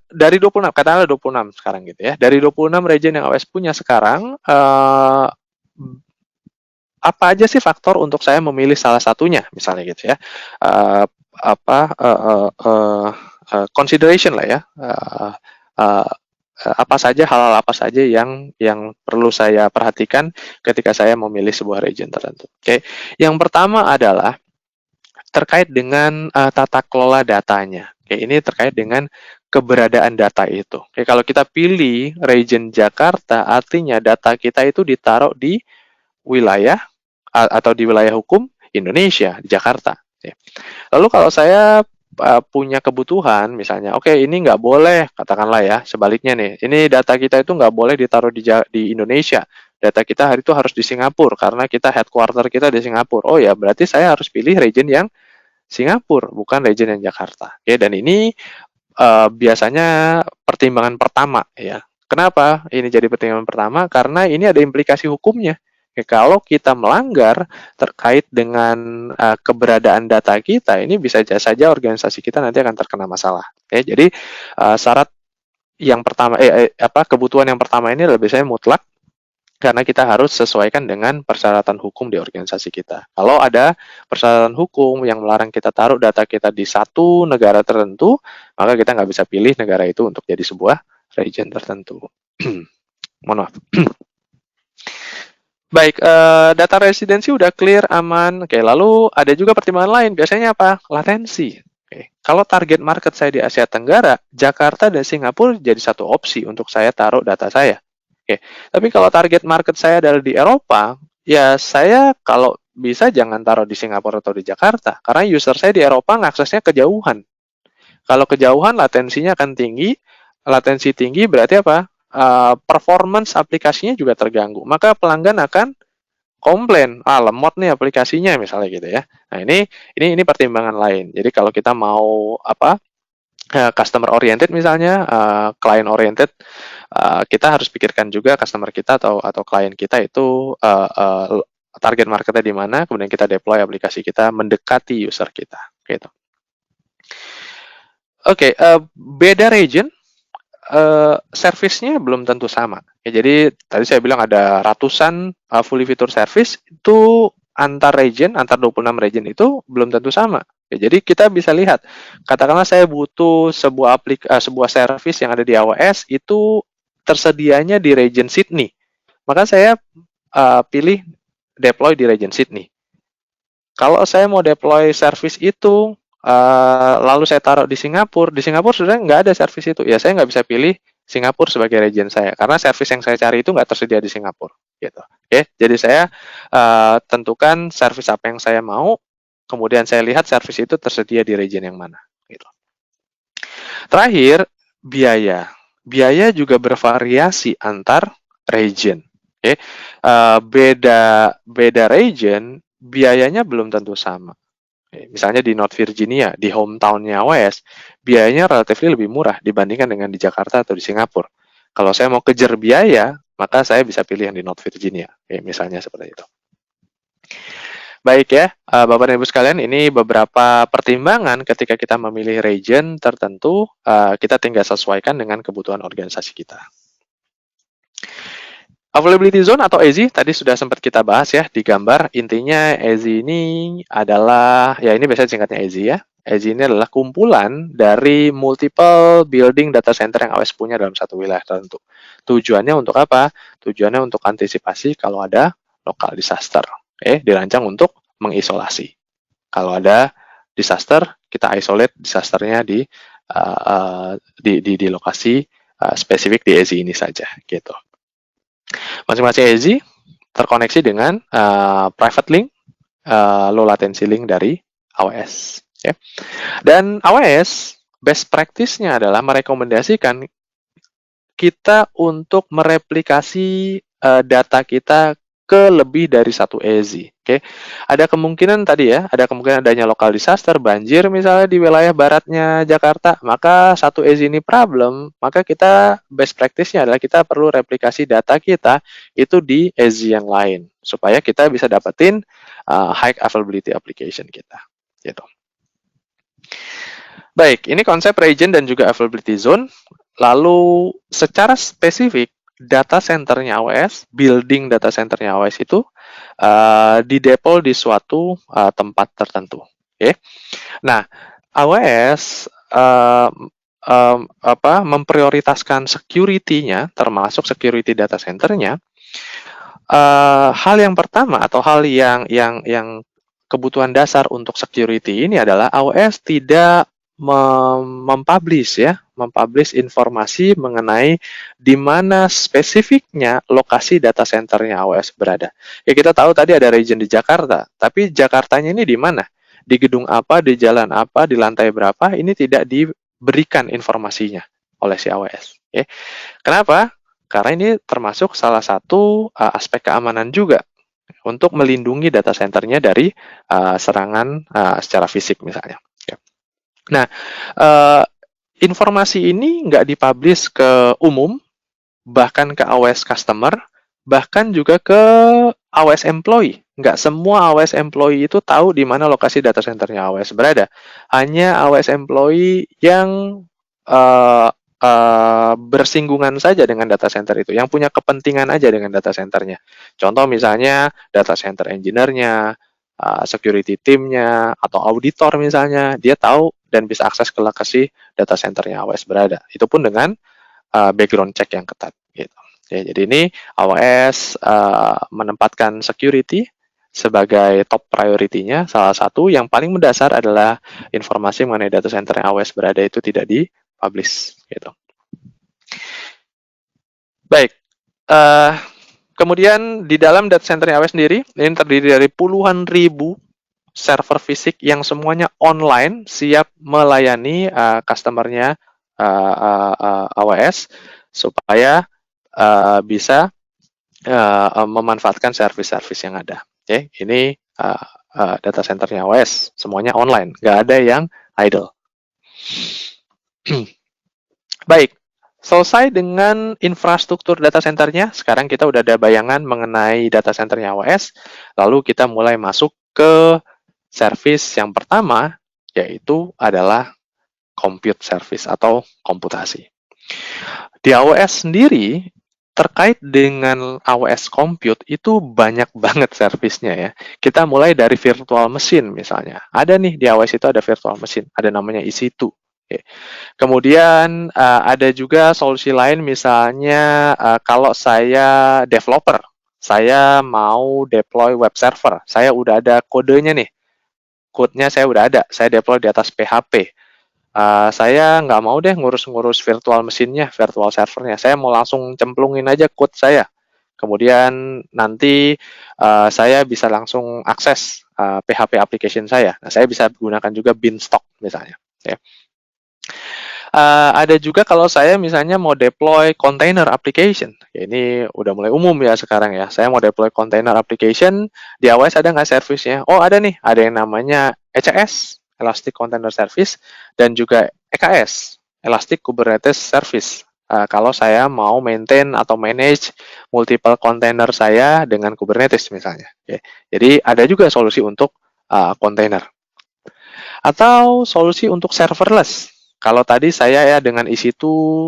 dari 26, katakanlah 26 sekarang gitu ya, dari 26 region yang AWS punya sekarang, apa aja sih faktor untuk saya memilih salah satunya, misalnya gitu ya, consideration lah ya, apa saja hal-hal apa saja yang perlu saya perhatikan ketika saya memilih sebuah region tertentu. Oke, yang pertama adalah terkait dengan tata kelola datanya. Oke, ini terkait dengan keberadaan data itu. Oke, kalau kita pilih region Jakarta, artinya data kita itu ditaruh di wilayah atau di wilayah hukum Indonesia, di Jakarta. Oke. Lalu kalau saya punya kebutuhan, misalnya, oke, ini nggak boleh, katakanlah ya, sebaliknya nih, ini data kita itu nggak boleh ditaruh di Indonesia, data kita hari itu harus di Singapura, karena kita headquarter kita di Singapura. Oh ya, berarti saya harus pilih region yang Singapura, bukan region yang Jakarta. Oke, dan ini biasanya pertimbangan pertama ya. Kenapa ini jadi pertimbangan pertama? Karena ini ada implikasi hukumnya. Oke, kalau kita melanggar terkait dengan keberadaan data kita, ini bisa saja organisasi kita nanti akan terkena masalah. Oke, jadi syarat yang pertama, kebutuhan yang pertama ini lebih biasanya mutlak, karena kita harus sesuaikan dengan persyaratan hukum di organisasi kita. Kalau ada persyaratan hukum yang melarang kita taruh data kita di satu negara tertentu, maka kita nggak bisa pilih negara itu untuk jadi sebuah region tertentu. Mohon maaf. Baik, data residensi udah clear, aman. Oke, lalu ada juga pertimbangan lain. Biasanya apa? Latensi. Oke. Kalau target market saya di Asia Tenggara, Jakarta dan Singapura jadi satu opsi untuk saya taruh data saya. Oke, tapi kalau target market saya adalah di Eropa, ya saya kalau bisa jangan taruh di Singapura atau di Jakarta, karena user saya di Eropa ngaksesnya kejauhan. Kalau kejauhan, latensinya akan tinggi. Latensi tinggi berarti apa? Performance aplikasinya juga terganggu. Maka pelanggan akan komplain, lemot nih aplikasinya misalnya gitu ya. Nah ini pertimbangan lain. Jadi kalau kita mau customer oriented misalnya, client oriented, kita harus pikirkan juga customer kita atau klien kita itu target marketnya di mana, kemudian kita deploy aplikasi kita mendekati user kita, gitu. Oke, beda region, service-nya belum tentu sama. Ya, jadi tadi saya bilang ada ratusan fully feature service, itu antar region, antar 26 region itu belum tentu sama. Ya, jadi kita bisa lihat, katakanlah saya butuh sebuah service yang ada di AWS, itu tersedianya di region Sydney. Maka saya pilih deploy di region Sydney. Kalau saya mau deploy service itu, lalu saya taruh di Singapura sebenarnya nggak ada service itu. Ya saya nggak bisa pilih Singapura sebagai region saya, karena service yang saya cari itu nggak tersedia di Singapura, gitu. Oke, jadi saya tentukan service apa yang saya mau, kemudian saya lihat service itu tersedia di region yang mana, gitu. Terakhir, biaya. Biaya juga bervariasi antar region. Oke, beda region biayanya belum tentu sama. Misalnya di North Virginia, di hometown-nya AWS, biayanya relatif lebih murah dibandingkan dengan di Jakarta atau di Singapura. Kalau saya mau kejar biaya, maka saya bisa pilih yang di North Virginia, misalnya seperti itu. Baik ya, Bapak dan Ibu sekalian, ini beberapa pertimbangan ketika kita memilih region tertentu, kita tinggal sesuaikan dengan kebutuhan organisasi kita. Availability Zone atau AZ tadi sudah sempat kita bahas ya di gambar. Intinya AZ ini adalah, ya ini biasanya singkatnya AZ ya. AZ ini adalah kumpulan dari multiple building data center yang AWS punya dalam satu wilayah tertentu. Tujuannya untuk apa? Tujuannya untuk antisipasi kalau ada local disaster. Dirancang untuk mengisolasi. Kalau ada disaster, kita isolate disasternya di lokasi spesifik di AZ ini saja, gitu. Masing-masing AZ terkoneksi dengan private link, low latency link dari AWS. Ya. Dan AWS best practice-nya adalah merekomendasikan kita untuk mereplikasi data kita ke lebih dari satu AZ. Oke, ada kemungkinan tadi ya, ada kemungkinan adanya local disaster, banjir misalnya di wilayah baratnya Jakarta, maka satu AZ ini problem, maka kita best practice-nya adalah kita perlu replikasi data kita itu di AZ yang lain, supaya kita bisa dapetin high availability application kita. Gitu. Baik, ini konsep region dan juga availability zone. Lalu secara spesifik, data centernya AWS, building data centernya AWS itu dideploy di suatu tempat tertentu. Okay? Nah, AWS memprioritaskan security-nya, termasuk security data centernya. Hal yang pertama atau hal yang kebutuhan dasar untuk security ini adalah AWS tidak mempublish informasi mengenai di mana spesifiknya lokasi data centernya AWS berada. Ya kita tahu tadi ada region di Jakarta, tapi Jakartanya ini di mana? Di gedung apa, di jalan apa, di lantai berapa? Ini tidak diberikan informasinya oleh si AWS. Ya. Kenapa? Karena ini termasuk salah satu aspek keamanan juga untuk melindungi data centernya dari serangan secara fisik misalnya. Nah, informasi ini nggak dipublish ke umum, bahkan ke AWS customer, bahkan juga ke AWS employee. Nggak semua AWS employee itu tahu di mana lokasi data centernya AWS berada. Hanya AWS employee yang bersinggungan saja dengan data center itu, yang punya kepentingan aja dengan data centernya. Contoh misalnya data center engineer-nya, security team-nya, atau auditor misalnya, dia tahu dan bisa akses ke lokasi data centernya AWS berada. Itu pun dengan background check yang ketat. Gitu. Ya, jadi ini AWS menempatkan security sebagai top priority-nya. Salah satu yang paling mendasar adalah informasi mengenai data center yang AWS berada itu tidak dipublish. Gitu. Baik. Kemudian di dalam data center AWS sendiri, ini terdiri dari puluhan ribu server fisik yang semuanya online, siap melayani customer-nya AWS supaya bisa memanfaatkan service-service yang ada. Oke, ini data center-nya AWS, semuanya online, nggak ada yang idle. Baik, selesai dengan infrastruktur data center-nya. Sekarang kita udah ada bayangan mengenai data center-nya AWS. Lalu kita mulai masuk ke service yang pertama, yaitu adalah compute service atau komputasi. Di AWS sendiri, terkait dengan AWS Compute itu banyak banget servisnya ya. Kita mulai dari virtual machine misalnya. Ada nih di AWS itu ada virtual machine, ada namanya EC2. Kemudian ada juga solusi lain misalnya kalau saya developer, saya mau deploy web server, saya udah ada kodenya nih, code-nya saya udah ada, saya deploy di atas PHP. Saya nggak mau deh ngurus-ngurus virtual mesinnya, virtual servernya. Saya mau langsung cemplungin aja code saya. Kemudian nanti saya bisa langsung akses PHP application saya. Nah, saya bisa gunakan juga Beanstalk misalnya. Ya. Ada juga kalau saya misalnya mau deploy container application. Ya, ini udah mulai umum ya sekarang ya. Saya mau deploy container application, di AWS ada nggak service-nya? Oh, ada nih. Ada yang namanya ECS, Elastic Container Service, dan juga EKS, Elastic Kubernetes Service. Kalau saya mau maintain atau manage multiple container saya dengan Kubernetes misalnya. Oke. Jadi ada juga solusi untuk container. Atau solusi untuk serverless. Kalau tadi saya ya dengan EC2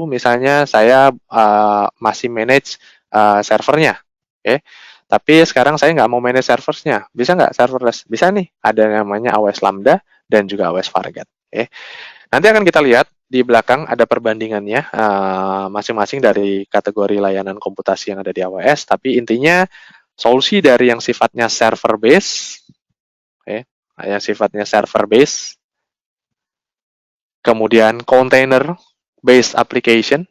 misalnya saya masih manage servernya, oke. Tapi sekarang saya nggak mau manage servernya, bisa nggak serverless? Bisa nih, ada namanya AWS Lambda dan juga AWS Fargate. Oke. Nanti akan kita lihat di belakang ada perbandingannya masing-masing dari kategori layanan komputasi yang ada di AWS. Tapi intinya solusi dari yang sifatnya server base, oke, yang sifatnya server base, kemudian container based application,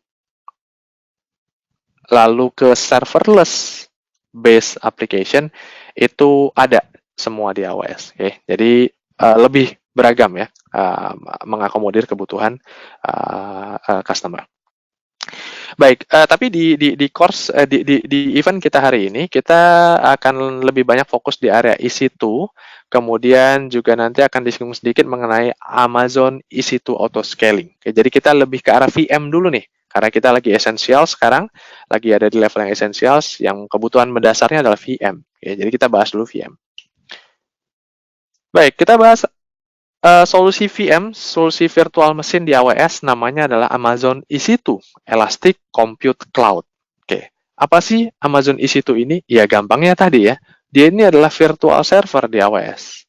lalu ke serverless based application, itu ada semua di AWS. Okay? Jadi lebih beragam ya, mengakomodir kebutuhan customer. Baik, tapi di course di event kita hari ini kita akan lebih banyak fokus di area EC2, kemudian juga nanti akan disinggung sedikit mengenai Amazon EC2 Auto Scaling. Oke, jadi kita lebih ke arah VM dulu nih, karena kita lagi essential sekarang, lagi ada di level yang essentials, yang kebutuhan mendasarnya adalah VM. Oke, jadi kita bahas dulu VM. Baik, kita bahas solusi VM, solusi virtual mesin di AWS namanya adalah Amazon EC2, Elastic Compute Cloud. Oke, apa sih Amazon EC2 ini? Ya gampangnya tadi ya, dia ini adalah virtual server di AWS.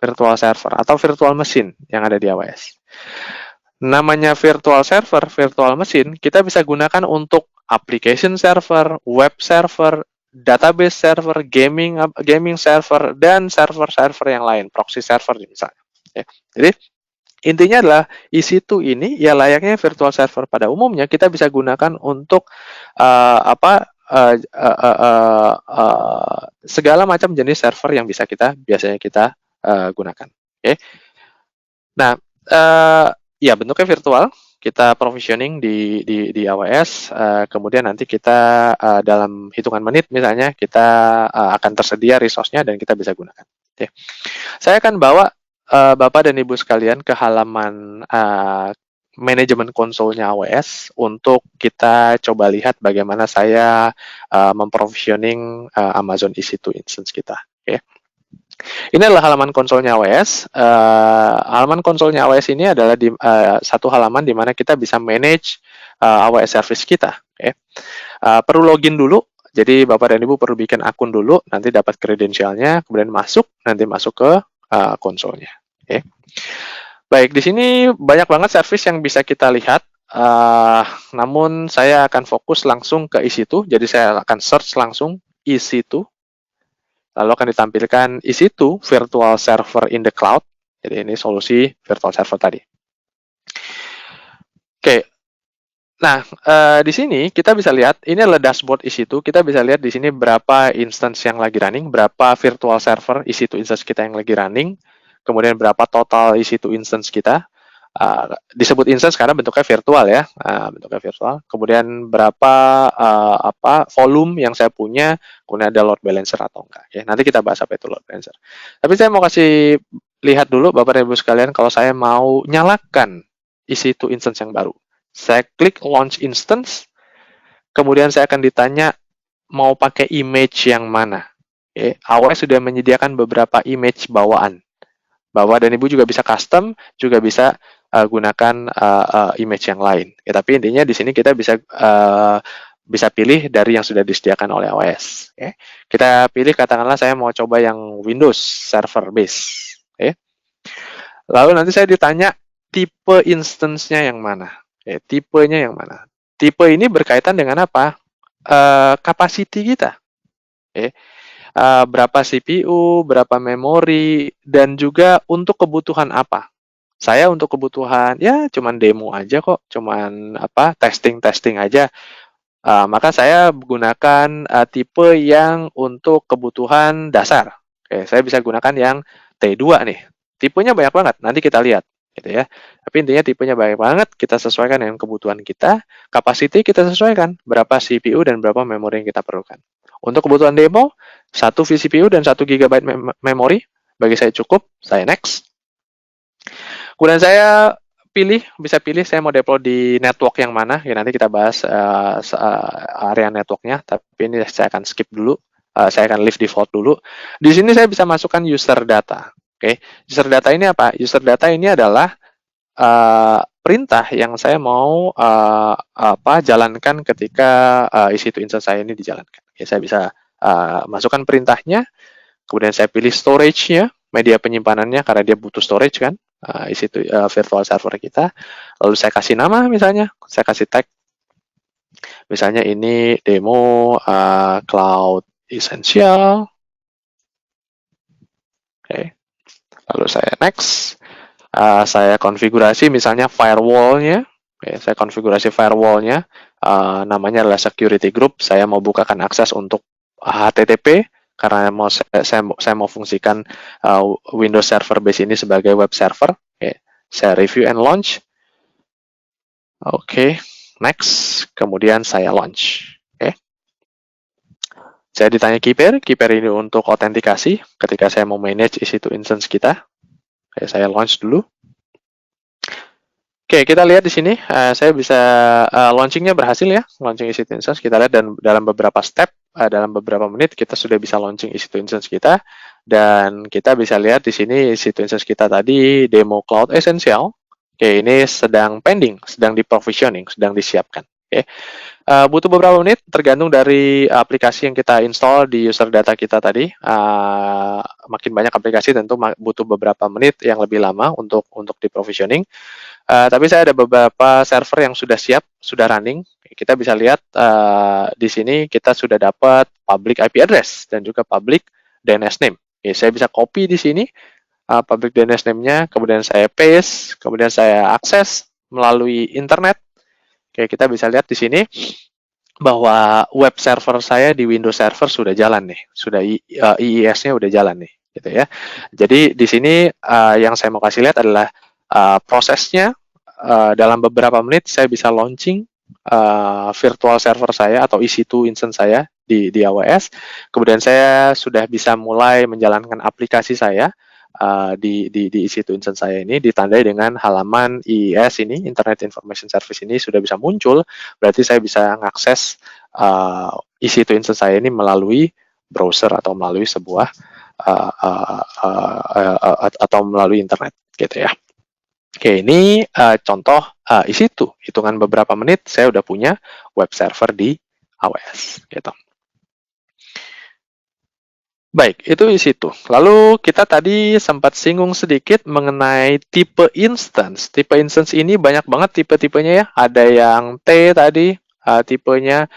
Virtual server atau virtual mesin yang ada di AWS. Namanya virtual server, virtual mesin, kita bisa gunakan untuk application server, web server, database server, gaming server, dan server-server yang lain, proxy server misalnya. Ya. Jadi intinya adalah EC2 ini ya layaknya virtual server pada umumnya kita bisa gunakan untuk segala macam jenis server yang bisa biasanya kita gunakan. Oke. Nah, ya bentuknya virtual. Kita provisioning di AWS, kemudian nanti kita dalam hitungan menit misalnya kita akan tersedia resource-nya dan kita bisa gunakan. Oke. Saya akan bawa Bapak dan Ibu sekalian ke halaman manajemen konsolnya AWS untuk kita coba lihat bagaimana saya memprovisioning Amazon EC2 instance kita. Oke. Ini adalah halaman konsolnya AWS. Halaman konsolnya AWS ini adalah satu halaman di mana kita bisa manage AWS service kita. Okay. Perlu login dulu. Jadi Bapak dan Ibu perlu bikin akun dulu, nanti dapat kredensialnya, kemudian nanti masuk ke konsolnya. Okay. Baik, di sini banyak banget service yang bisa kita lihat. Namun saya akan fokus langsung ke EC2. Jadi saya akan search langsung EC2. Lalu akan ditampilkan EC2 Virtual Server in the Cloud. Jadi ini solusi virtual server tadi. Oke. Nah, di sini kita bisa lihat, ini adalah dashboard EC2. Kita bisa lihat di sini berapa instance yang lagi running, berapa virtual server EC2 instance kita yang lagi running, kemudian berapa total EC2 instance kita. Disebut instance karena bentuknya virtual ya, bentuknya virtual. Kemudian berapa volume yang saya punya, kemudian ada load balancer atau enggak. Ya, nanti kita bahas apa itu load balancer. Tapi saya mau kasih lihat dulu Bapak dan Ibu sekalian kalau saya mau nyalakan EC2 instance yang baru. Saya klik launch instance, kemudian saya akan ditanya mau pakai image yang mana. Okay. AWS sudah menyediakan beberapa image bawaan. Bapak dan Ibu juga bisa custom, juga bisa gunakan image yang lain. Ya, tapi intinya di sini kita bisa pilih dari yang sudah disediakan oleh AWS. Okay. Kita pilih katakanlah saya mau coba yang Windows server base. Okay. Lalu nanti saya ditanya tipe instance-nya yang mana. Okay. Tipenya yang mana. Tipe ini berkaitan dengan apa? Capacity kita. Okay. Berapa CPU, berapa memori, dan juga untuk kebutuhan apa. Saya untuk kebutuhan ya cuman demo aja kok, cuman testing aja. Maka saya gunakan tipe yang untuk kebutuhan dasar. Oke, saya bisa gunakan yang T2 nih. Tipenya banyak banget, nanti kita lihat gitu ya. Tapi intinya tipenya banyak banget, kita sesuaikan dengan kebutuhan kita, capacity kita sesuaikan, berapa CPU dan berapa memori yang kita perlukan. Untuk kebutuhan demo, 1 vCPU dan 1 GB memori, bagi saya cukup, saya next. Kemudian saya bisa pilih saya mau deploy di network yang mana. Ya nanti kita bahas area networknya, tapi ini saya akan skip dulu. Saya akan leave default dulu. Di sini saya bisa masukkan user data. Oke, user data ini apa? User data ini adalah perintah yang saya mau jalankan ketika EC2 instance saya ini dijalankan. Oke, saya bisa masukkan perintahnya. Kemudian saya pilih storage-nya, media penyimpanannya karena dia butuh storage kan, virtual server kita. Lalu saya kasih nama misalnya, saya kasih tag. Misalnya ini demo Cloud Essential. Oke. Lalu saya next. Saya konfigurasi misalnya firewall-nya. Oke, saya konfigurasi firewall-nya. Namanya adalah security group. Saya mau bukakan akses untuk HTTP. Karena saya mau fungsikan Windows Server Base ini sebagai web server. Okay. Saya review and launch. Oke, next. Kemudian saya launch. Okay. Saya ditanya key pair ini untuk autentikasi ketika saya mau manage EC2 instance kita. Okay, saya launch dulu. Oke, kita lihat di sini, saya bisa launchingnya berhasil ya, launching EC2 instance. Kita lihat dan dalam beberapa step, dalam beberapa menit kita sudah bisa launching EC2 instance kita, dan kita bisa lihat di sini EC2 instance kita tadi demo Cloud Essential. Oke, ini sedang pending, sedang di provisioning, sedang disiapkan. Oke, butuh beberapa menit tergantung dari aplikasi yang kita install di user data kita tadi. Makin banyak aplikasi tentu butuh beberapa menit yang lebih lama untuk di provisioning. Tapi saya ada beberapa server yang sudah siap, sudah running. Kita bisa lihat di sini kita sudah dapat public IP address dan juga public DNS name. Oke, saya bisa copy di sini public DNS name-nya, kemudian saya paste, kemudian saya akses melalui internet. Oke, kita bisa lihat di sini bahwa web server saya di Windows Server sudah jalan nih, sudah IIS-nya udah jalan nih, gitu ya. Jadi di sini yang saya mau kasih lihat adalah prosesnya. Dalam beberapa menit saya bisa launching virtual server saya atau EC2 instance saya di AWS. Kemudian saya sudah bisa mulai menjalankan aplikasi saya di EC2 instance saya ini, ditandai dengan halaman IIS ini, Internet Information Service ini sudah bisa muncul. Berarti saya bisa mengakses EC2 instance saya ini melalui browser atau melalui sebuah atau melalui internet, gitu ya. Oke, ini contoh EC2. Hitungan beberapa menit, saya udah punya web server di AWS. Gitu. Baik, itu EC2. Lalu kita tadi sempat singgung sedikit mengenai tipe instance. Tipe instance ini banyak banget tipe-tipenya ya. Ada yang T tadi, tipenya.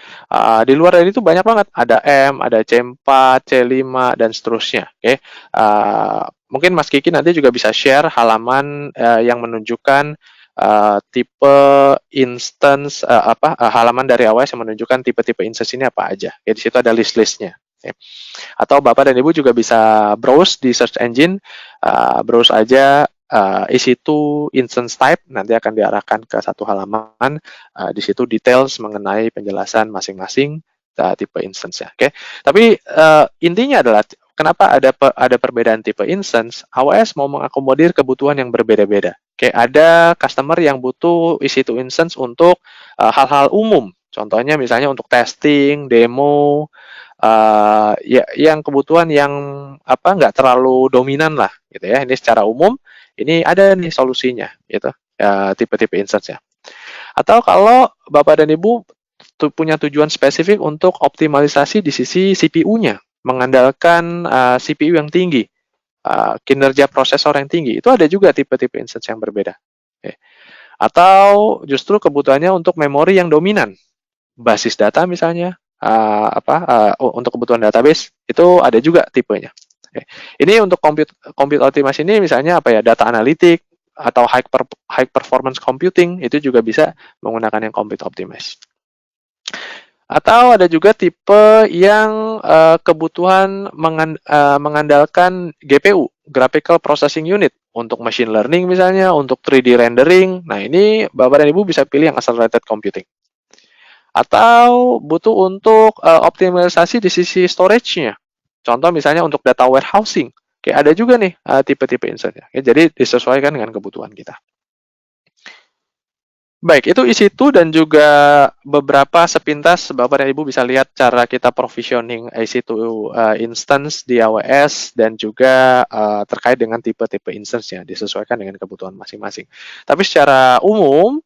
Di luar dari itu banyak banget. Ada M, ada C4, C5, dan seterusnya. Oke. Mungkin Mas Kiki nanti juga bisa share halaman yang menunjukkan tipe instance halaman dari AWS yang menunjukkan tipe-tipe instance ini apa aja. Ya, di situ ada list-listnya. Okay. Atau Bapak dan Ibu juga bisa browse di search engine, browse aja EC2 instance type, nanti akan diarahkan ke satu halaman. Di situ details mengenai penjelasan masing-masing tipe instance ya. Oke. Tapi intinya adalah kenapa ada perbedaan tipe instance? AWS mau mengakomodir kebutuhan yang berbeda-beda. Oke, ada customer yang butuh EC2 instance untuk hal-hal umum. Contohnya misalnya untuk testing, demo, ya yang kebutuhan yang nggak terlalu dominan lah gitu ya. Ini secara umum ini ada nih solusinya gitu, tipe-tipe instance ya. Atau kalau Bapak dan Ibu punya tujuan spesifik untuk optimalisasi di sisi CPU-nya, mengandalkan CPU yang tinggi, kinerja prosesor yang tinggi, itu ada juga tipe-tipe instance yang berbeda. Okay. Atau justru kebutuhannya untuk memori yang dominan, basis data misalnya, untuk kebutuhan database itu ada juga tipenya. Okay. Ini untuk compute optimasi ini misalnya data analitik, atau high performance computing, itu juga bisa menggunakan yang compute optimized. Atau ada juga tipe yang kebutuhan mengandalkan GPU, Graphical Processing Unit, untuk machine learning misalnya, untuk 3D rendering. Nah, ini Bapak dan Ibu bisa pilih yang accelerated computing. Atau butuh untuk optimalisasi di sisi storage-nya. Contoh misalnya untuk data warehousing. Kayak ada juga nih tipe-tipe instance-nya. Jadi disesuaikan dengan kebutuhan kita. Baik, itu EC2 dan juga beberapa sepintas Bapak dan Ibu bisa lihat cara kita provisioning EC2 instance di AWS dan juga terkait dengan tipe-tipe instance-nya, disesuaikan dengan kebutuhan masing-masing. Tapi secara umum,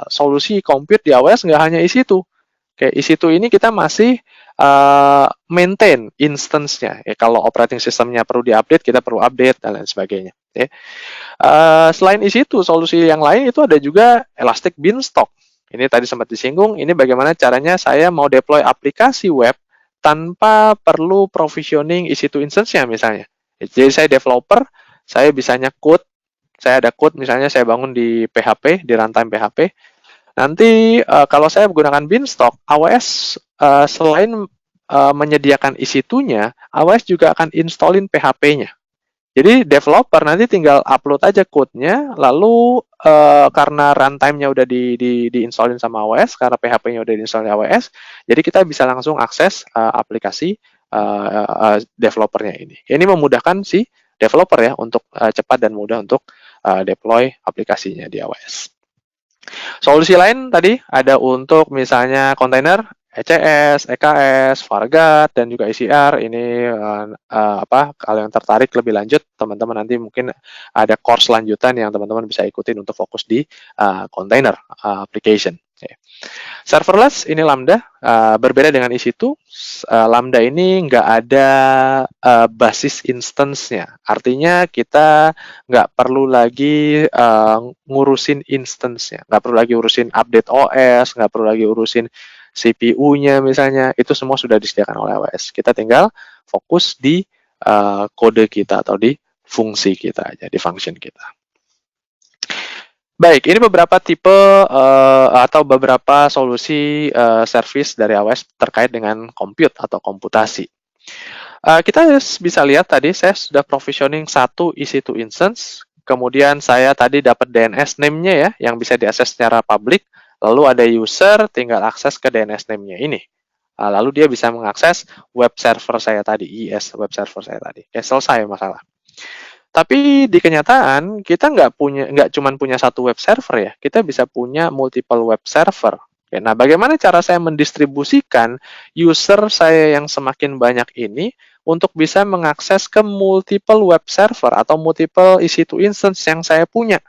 solusi compute di AWS nggak hanya EC2. Kayak EC2 ini kita masih maintain instance-nya. Kalau operating system-nya perlu diupdate, kita perlu update, dan lain sebagainya. Selain EC2, solusi yang lain itu ada juga Elastic Beanstalk. Ini tadi sempat disinggung, ini bagaimana caranya saya mau deploy aplikasi web tanpa perlu provisioning EC2 instance-nya misalnya. Jadi saya developer, saya bisanya code, saya ada code misalnya saya bangun di PHP, di runtime PHP. Nanti kalau saya menggunakan Beanstalk, AWS selain menyediakan EC2-nya, AWS juga akan installin PHP-nya. Jadi developer nanti tinggal upload aja code-nya, lalu karena runtime-nya udah di-installin sama AWS, karena PHP-nya udah di-installin AWS, jadi kita bisa langsung akses aplikasi developernya ini. Ini memudahkan si developer ya untuk cepat dan mudah untuk deploy aplikasinya di AWS. Solusi lain tadi ada untuk misalnya kontainer, ECS, EKS, Fargate, dan juga ECR. Ini kalau yang tertarik lebih lanjut, teman-teman nanti mungkin ada course lanjutan yang teman-teman bisa ikutin untuk fokus di container application. Serverless ini Lambda, berbeda dengan EC2. Lambda ini nggak ada basis instance-nya. Artinya kita nggak perlu lagi ngurusin instance-nya. Nggak perlu lagi urusin update OS, nggak perlu lagi urusin CPU-nya misalnya, itu semua sudah disediakan oleh AWS. Kita tinggal fokus di kode kita atau di fungsi kita aja, di function kita. Baik, ini beberapa tipe atau beberapa solusi service dari AWS terkait dengan compute atau komputasi. Kita bisa lihat tadi saya sudah provisioning satu EC2 instance, kemudian saya tadi dapat DNS name-nya ya, yang bisa diakses secara public. Lalu ada user, tinggal akses ke DNS name-nya ini. Lalu dia bisa mengakses web server saya tadi, IS web server saya tadi. Ya, selesai masalah. Tapi di kenyataan kita nggak cuma punya satu web server ya, kita bisa punya multiple web server. Oke, nah, bagaimana cara saya mendistribusikan user saya yang semakin banyak ini untuk bisa mengakses ke multiple web server atau multiple EC2 instance yang saya punya?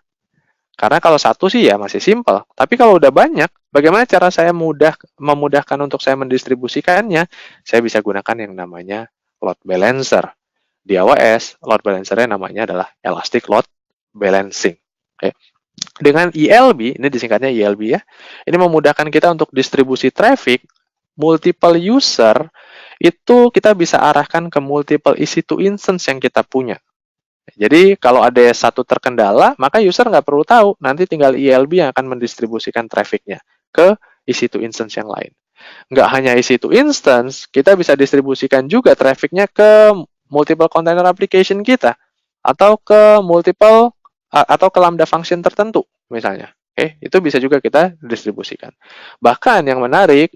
Karena kalau satu sih ya masih simple. Tapi kalau udah banyak, bagaimana cara saya memudahkan untuk saya mendistribusikannya? Saya bisa gunakan yang namanya load balancer. Di AWS, load balancer-nya namanya adalah Elastic Load Balancing. Oke. Dengan ELB, ini disingkatnya ELB ya, ini memudahkan kita untuk distribusi traffic, multiple user, itu kita bisa arahkan ke multiple EC2 instance yang kita punya. Jadi kalau ada satu terkendala, maka user nggak perlu tahu, nanti tinggal ELB yang akan mendistribusikan traffic-nya ke EC2 instance yang lain. Nggak hanya EC2 instance, kita bisa distribusikan juga traffic-nya ke multiple container application kita, atau ke atau ke Lambda function tertentu, misalnya. Oke, itu bisa juga kita distribusikan. Bahkan yang menarik,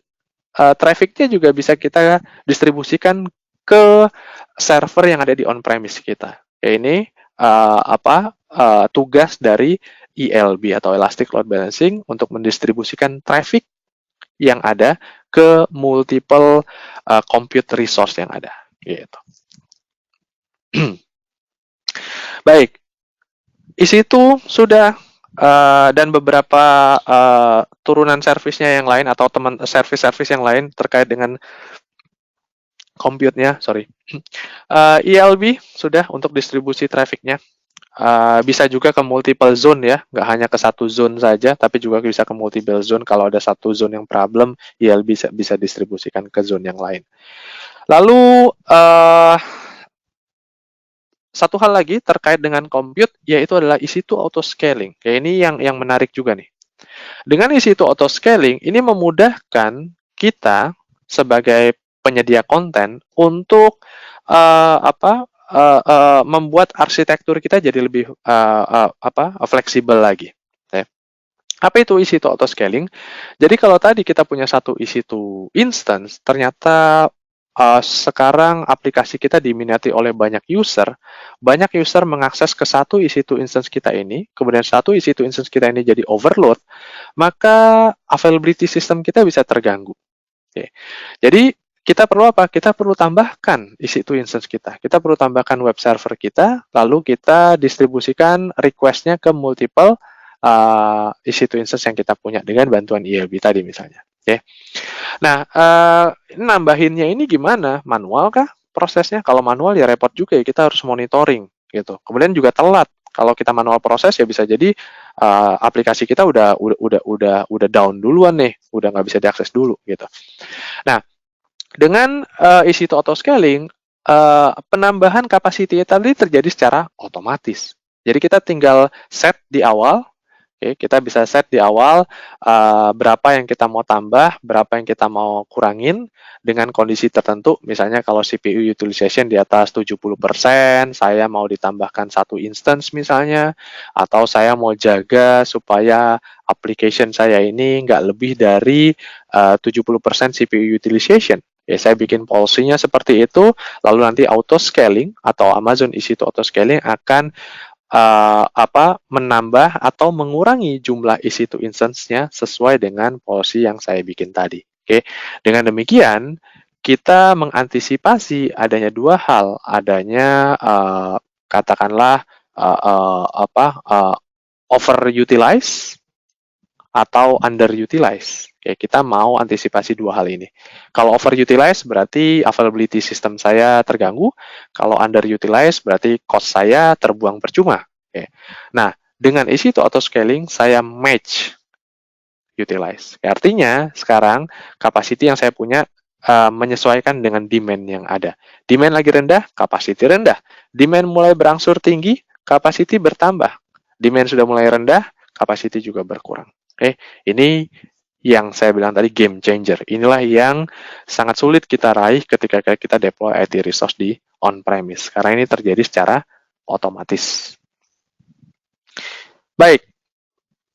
traffic-nya juga bisa kita distribusikan ke server yang ada di on-premise kita. Ini tugas dari ELB atau Elastic Load Balancing untuk mendistribusikan traffic yang ada ke multiple compute resource yang ada. Gitu. Baik, EC2 sudah dan beberapa turunan servisnya yang lain atau service-service yang lain terkait dengan compute-nya, ELB sudah untuk distribusi traffic-nya. Bisa juga ke multiple zone ya, nggak hanya ke satu zone saja, tapi juga bisa ke multiple zone. Kalau ada satu zone yang problem, ELB bisa distribusikan ke zone yang lain. Lalu satu hal lagi terkait dengan compute, yaitu adalah EC2 auto scaling. Ya, ini yang menarik juga nih. Dengan EC2 auto scaling, ini memudahkan kita sebagai penyedia konten untuk membuat arsitektur kita jadi lebih fleksibel lagi. Ya. Apa itu EC2 auto scaling? Jadi kalau tadi kita punya satu EC2 instance, ternyata sekarang aplikasi kita diminati oleh banyak user mengakses ke satu EC2 instance kita ini, kemudian satu EC2 instance kita ini jadi overload, maka availability system kita bisa terganggu. Oke. Jadi kita perlu apa? Kita perlu tambahkan EC2 instance kita. Kita perlu tambahkan web server kita, lalu kita distribusikan request-nya ke multiple EC2 instance yang kita punya dengan bantuan ELB tadi misalnya. Oke. Nah, nambahinnya ini gimana? Manual kah prosesnya? Kalau manual ya repot juga ya, kita harus monitoring gitu. Kemudian juga telat. Kalau kita manual proses ya bisa jadi aplikasi kita udah down duluan nih, udah nggak bisa diakses dulu gitu. Nah, dengan EC2 auto scaling, penambahan capacity tadi terjadi secara otomatis. Jadi kita tinggal set di awal. Oke, kita bisa set di awal berapa yang kita mau tambah, berapa yang kita mau kurangin dengan kondisi tertentu. Misalnya kalau CPU utilization di atas 70%, saya mau ditambahkan satu instance misalnya, atau saya mau jaga supaya application saya ini nggak lebih dari 70% CPU utilization. Ya, saya bikin policy-nya seperti itu, lalu nanti auto scaling atau Amazon EC2 auto scaling akan menambah atau mengurangi jumlah EC2 instance-nya sesuai dengan policy yang saya bikin tadi. Oke, dengan demikian kita mengantisipasi adanya dua hal, adanya katakanlah overutilize atau underutilize. Oke, kita mau antisipasi dua hal ini. Kalau overutilize berarti availability system saya terganggu. Kalau underutilize berarti cost saya terbuang percuma. Oke. Nah, dengan EC2 auto scaling saya match utilize. Artinya sekarang capacity yang saya punya menyesuaikan dengan demand yang ada. Demand lagi rendah, capacity rendah. Demand mulai berangsur tinggi, capacity bertambah. Demand sudah mulai rendah, capacity juga berkurang. Oke, ini yang saya bilang tadi game changer. Inilah yang sangat sulit kita raih ketika kita deploy IT resource di on-premise. Karena ini terjadi secara otomatis. Baik,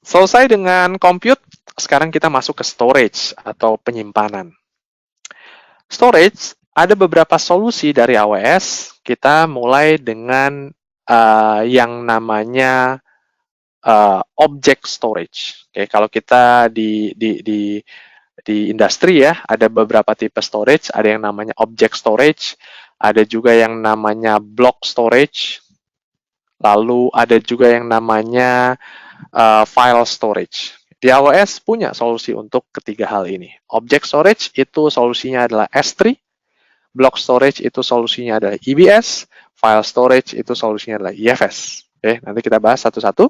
selesai dengan compute, sekarang kita masuk ke storage atau penyimpanan. Storage, ada beberapa solusi dari AWS. Kita mulai dengan yang namanya object storage. Oke, kalau kita di industri ya, ada beberapa tipe storage, ada yang namanya object storage, ada juga yang namanya block storage, lalu ada juga yang namanya file storage. Di AWS punya solusi untuk ketiga hal ini. Object storage itu solusinya adalah S3, block storage itu solusinya adalah EBS, file storage itu solusinya adalah EFS. Oke, nanti kita bahas satu-satu.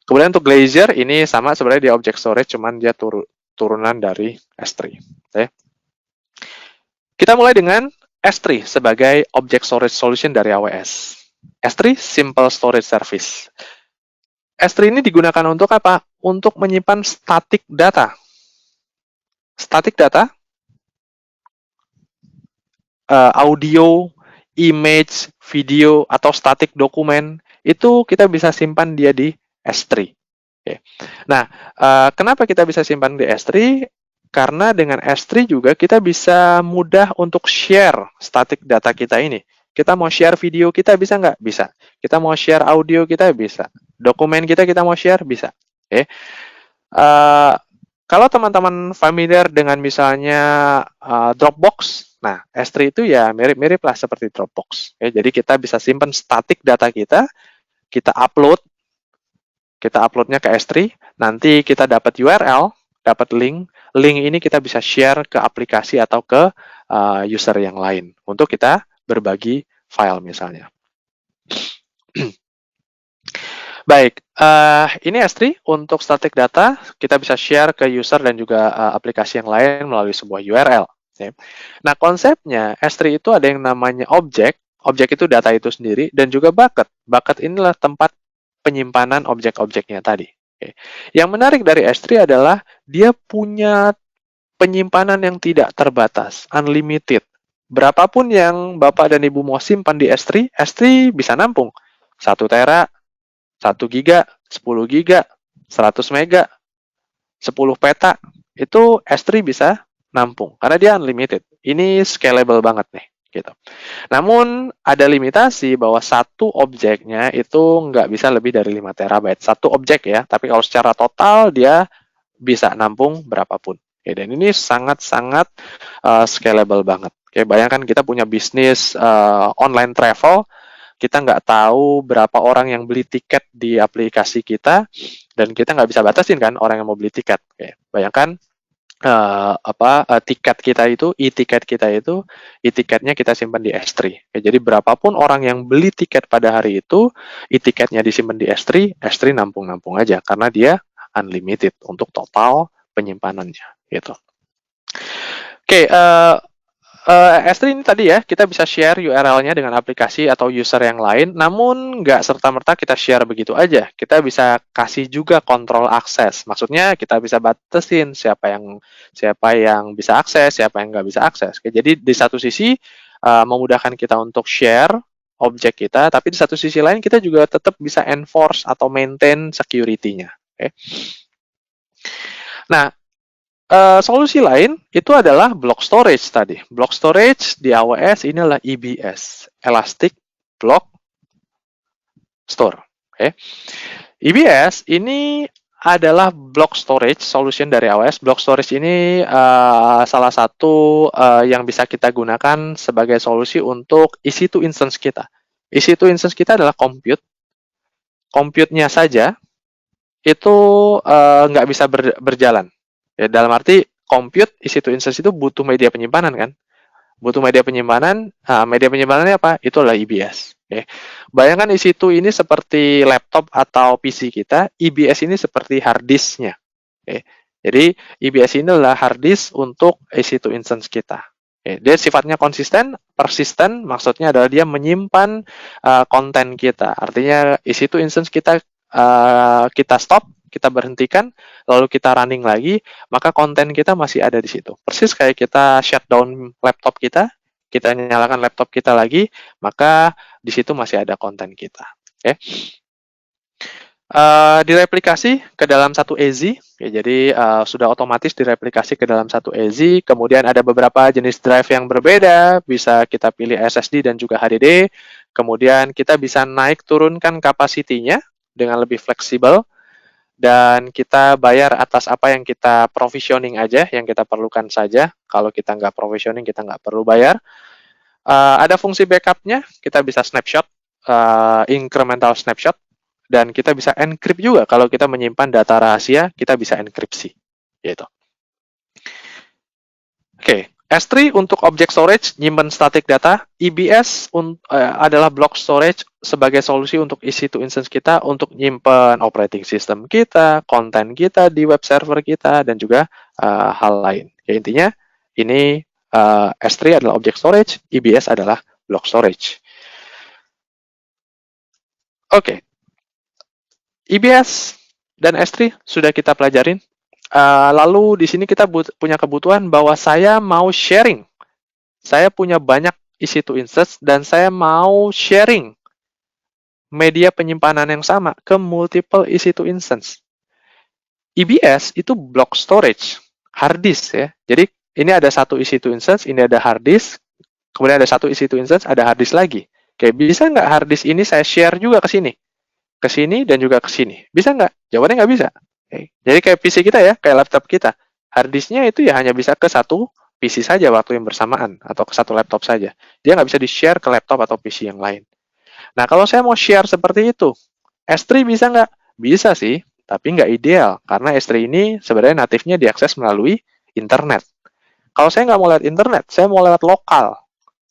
Kemudian untuk Glacier ini sama sebenarnya di object storage, cuman dia turunan dari S3. Oke. Kita mulai dengan S3 sebagai object storage solution dari AWS. S3 Simple Storage Service. S3 ini digunakan untuk apa? Untuk menyimpan static data. Static data, audio, image, video, atau static dokumen, itu kita bisa simpan dia di S3. Oke. Nah, kenapa kita bisa simpan di S3? Karena dengan S3 juga kita bisa mudah untuk share static data kita ini. Kita mau share video kita bisa nggak? Bisa. Kita mau share audio kita bisa. Dokumen kita mau share bisa. Oke. Kalau teman-teman familiar dengan misalnya Dropbox, nah S3 itu ya mirip-mirip lah seperti Dropbox. Oke. Jadi kita bisa simpan static data kita uploadnya ke S3, nanti kita dapat URL, dapat link ini kita bisa share ke aplikasi atau ke user yang lain untuk kita berbagi file misalnya. Baik, ini S3 untuk static data, kita bisa share ke user dan juga aplikasi yang lain melalui sebuah URL. Okay. Nah, konsepnya S3 itu ada yang namanya object, Objek itu data itu sendiri, dan juga bucket. Bucket inilah tempat penyimpanan objek-objeknya tadi. Oke. Yang menarik dari S3 adalah dia punya penyimpanan yang tidak terbatas, unlimited. Berapapun yang Bapak dan Ibu mau simpan di S3, S3 bisa nampung. 1 tera, 1 giga, 10 giga, 100 mega, 10 peta, itu S3 bisa nampung, karena dia unlimited. Ini scalable banget nih, gitu. Namun, ada limitasi bahwa satu objeknya itu nggak bisa lebih dari 5 terabyte. Satu objek ya, tapi kalau secara total dia bisa nampung berapapun. Oke, dan ini sangat-sangat scalable banget. Oke, bayangkan kita punya bisnis online travel, kita nggak tahu berapa orang yang beli tiket di aplikasi kita, dan kita nggak bisa batasin kan orang yang mau beli tiket. Oke, bayangkan tiket kita itu, e-tiketnya kita simpan di S3. Oke, jadi berapapun orang yang beli tiket pada hari itu, e-tiketnya disimpan di S3, S3 nampung-nampung aja karena dia unlimited untuk total penyimpanannya, gitu. Oke, S3 ini tadi ya, kita bisa share URL-nya dengan aplikasi atau user yang lain, namun nggak serta-merta kita share begitu aja. Kita bisa kasih juga kontrol akses. Maksudnya kita bisa batasin siapa yang bisa akses, siapa yang nggak bisa akses. Oke, jadi di satu sisi memudahkan kita untuk share objek kita, tapi di satu sisi lain kita juga tetap bisa enforce atau maintain security-nya. Oke. Nah, solusi lain itu adalah block storage tadi. Block storage di AWS ini adalah EBS, Elastic Block Store. Okay. EBS ini adalah block storage solution dari AWS. Block storage ini salah satu yang bisa kita gunakan sebagai solusi untuk EC2 instance kita. EC2 instance kita adalah compute. Compute-nya saja itu nggak bisa berjalan. Ya, dalam arti compute EC2 instance itu butuh media penyimpanan kan? Butuh media penyimpanan. Media penyimpanannya apa? Itu adalah EBS. Okay. Bayangkan EC2 ini seperti laptop atau PC kita, EBS ini seperti hard disk-nya. Okay. Jadi EBS ini adalah hard disk untuk EC2 instance kita. Okay. Dia sifatnya konsisten, persisten, maksudnya adalah dia menyimpan konten kita. Artinya EC2 instance kita stop, kita berhentikan, lalu kita running lagi, maka konten kita masih ada di situ. Persis kayak kita shutdown laptop kita nyalakan laptop kita lagi, maka di situ masih ada konten kita. Oke. Direplikasi ke dalam satu EZ, ya, jadi sudah otomatis direplikasi ke dalam satu EZ. Kemudian ada beberapa jenis drive yang berbeda, bisa kita pilih SSD dan juga HDD. Kemudian kita bisa naik turunkan kapasitinya dengan lebih fleksibel, dan kita bayar atas apa yang kita provisioning aja, yang kita perlukan saja. Kalau kita nggak provisioning, kita nggak perlu bayar. Ada fungsi backupnya, kita bisa snapshot, incremental snapshot, dan kita bisa encrypt juga. Kalau kita menyimpan data rahasia, kita bisa enkripsi. Gitu. Oke. S3 untuk object storage, nyimpan static data. EBS adalah block storage sebagai solusi untuk EC2 instance kita untuk nyimpan operating system kita, konten kita di web server kita, dan juga hal lain. Ya, intinya, ini S3 adalah object storage, EBS adalah block storage. Oke. EBS dan S3 sudah kita pelajarin. Lalu di sini kita punya kebutuhan bahwa saya mau sharing. Saya punya banyak EC2 instance dan saya mau sharing media penyimpanan yang sama ke multiple EC2 instance. EBS itu block storage, hard disk ya. Jadi ini ada satu EC2 instance, ini ada hard disk, kemudian ada satu EC2 instance, ada hard disk lagi. Oke, bisa nggak hard disk ini saya share juga ke sini dan juga ke sini? Bisa nggak? Jawabannya nggak bisa. Okay. Jadi kayak PC kita ya, kayak laptop kita. Hard disknya itu ya hanya bisa ke satu PC saja waktu yang bersamaan, atau ke satu laptop saja. Dia nggak bisa di-share ke laptop atau PC yang lain. Nah, kalau saya mau share seperti itu, S3 bisa nggak? Bisa sih, tapi nggak ideal. Karena S3 ini sebenarnya natifnya diakses melalui internet. Kalau saya nggak mau lewat internet, saya mau lewat lokal.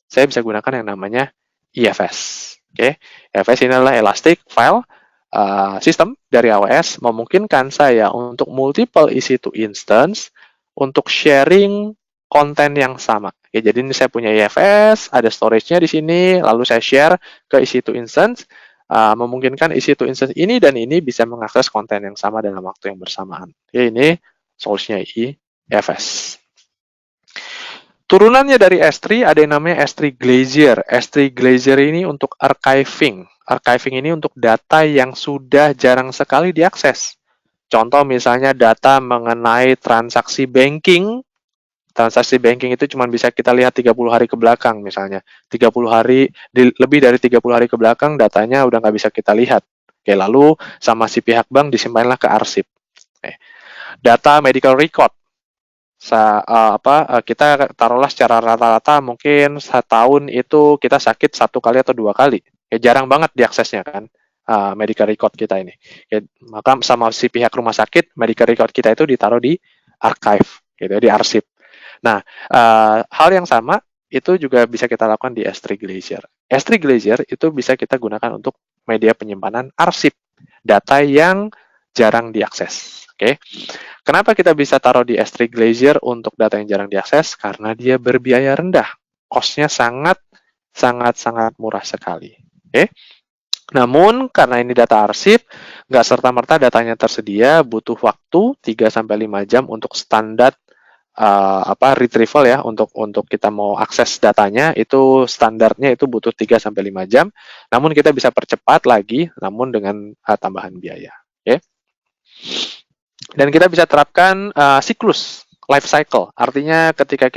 Saya bisa gunakan yang namanya EFS. Oke, EFS ini adalah Elastic File System dari AWS, memungkinkan saya untuk multiple EC2 instance untuk sharing konten yang sama. Oke, jadi ini saya punya IFS, ada storage-nya di sini, lalu saya share ke EC2 instance, memungkinkan EC2 instance ini dan ini bisa mengakses konten yang sama dalam waktu yang bersamaan. Oke, ini solusinya IFS. Turunannya dari S3 ada yang namanya S3 Glacier. S3 Glacier ini untuk archiving. Archiving ini untuk data yang sudah jarang sekali diakses. Contoh misalnya data mengenai transaksi banking. Transaksi banking itu cuma bisa kita lihat 30 hari ke belakang misalnya. 30 hari, lebih dari 30 hari ke belakang datanya udah nggak bisa kita lihat. Oke, lalu sama si pihak bank disimpanlah ke arsip. Oke. Data medical record. Kita taruhlah secara rata-rata mungkin setahun itu kita sakit 1 kali atau 2 kali. Ya jarang banget diaksesnya kan, medical record kita ini. Ya, maka sama si pihak rumah sakit, medical record kita itu ditaruh di archive, gitu, di arsip. Nah, hal yang sama itu juga bisa kita lakukan di S3 Glacier. S3 Glacier itu bisa kita gunakan untuk media penyimpanan arsip, data yang jarang diakses. Oke. Kenapa kita bisa taruh di S3 Glacier untuk data yang jarang diakses? Karena dia berbiaya rendah. Cost-nya sangat murah sekali. Oke. Namun, karena ini data arsip, nggak serta-merta datanya tersedia, butuh waktu 3-5 jam untuk standar retrieval ya, untuk kita mau akses datanya, itu standarnya itu butuh 3-5 jam. Namun, kita bisa percepat lagi, namun dengan tambahan biaya. Oke. Dan kita bisa terapkan siklus life cycle. Artinya ketika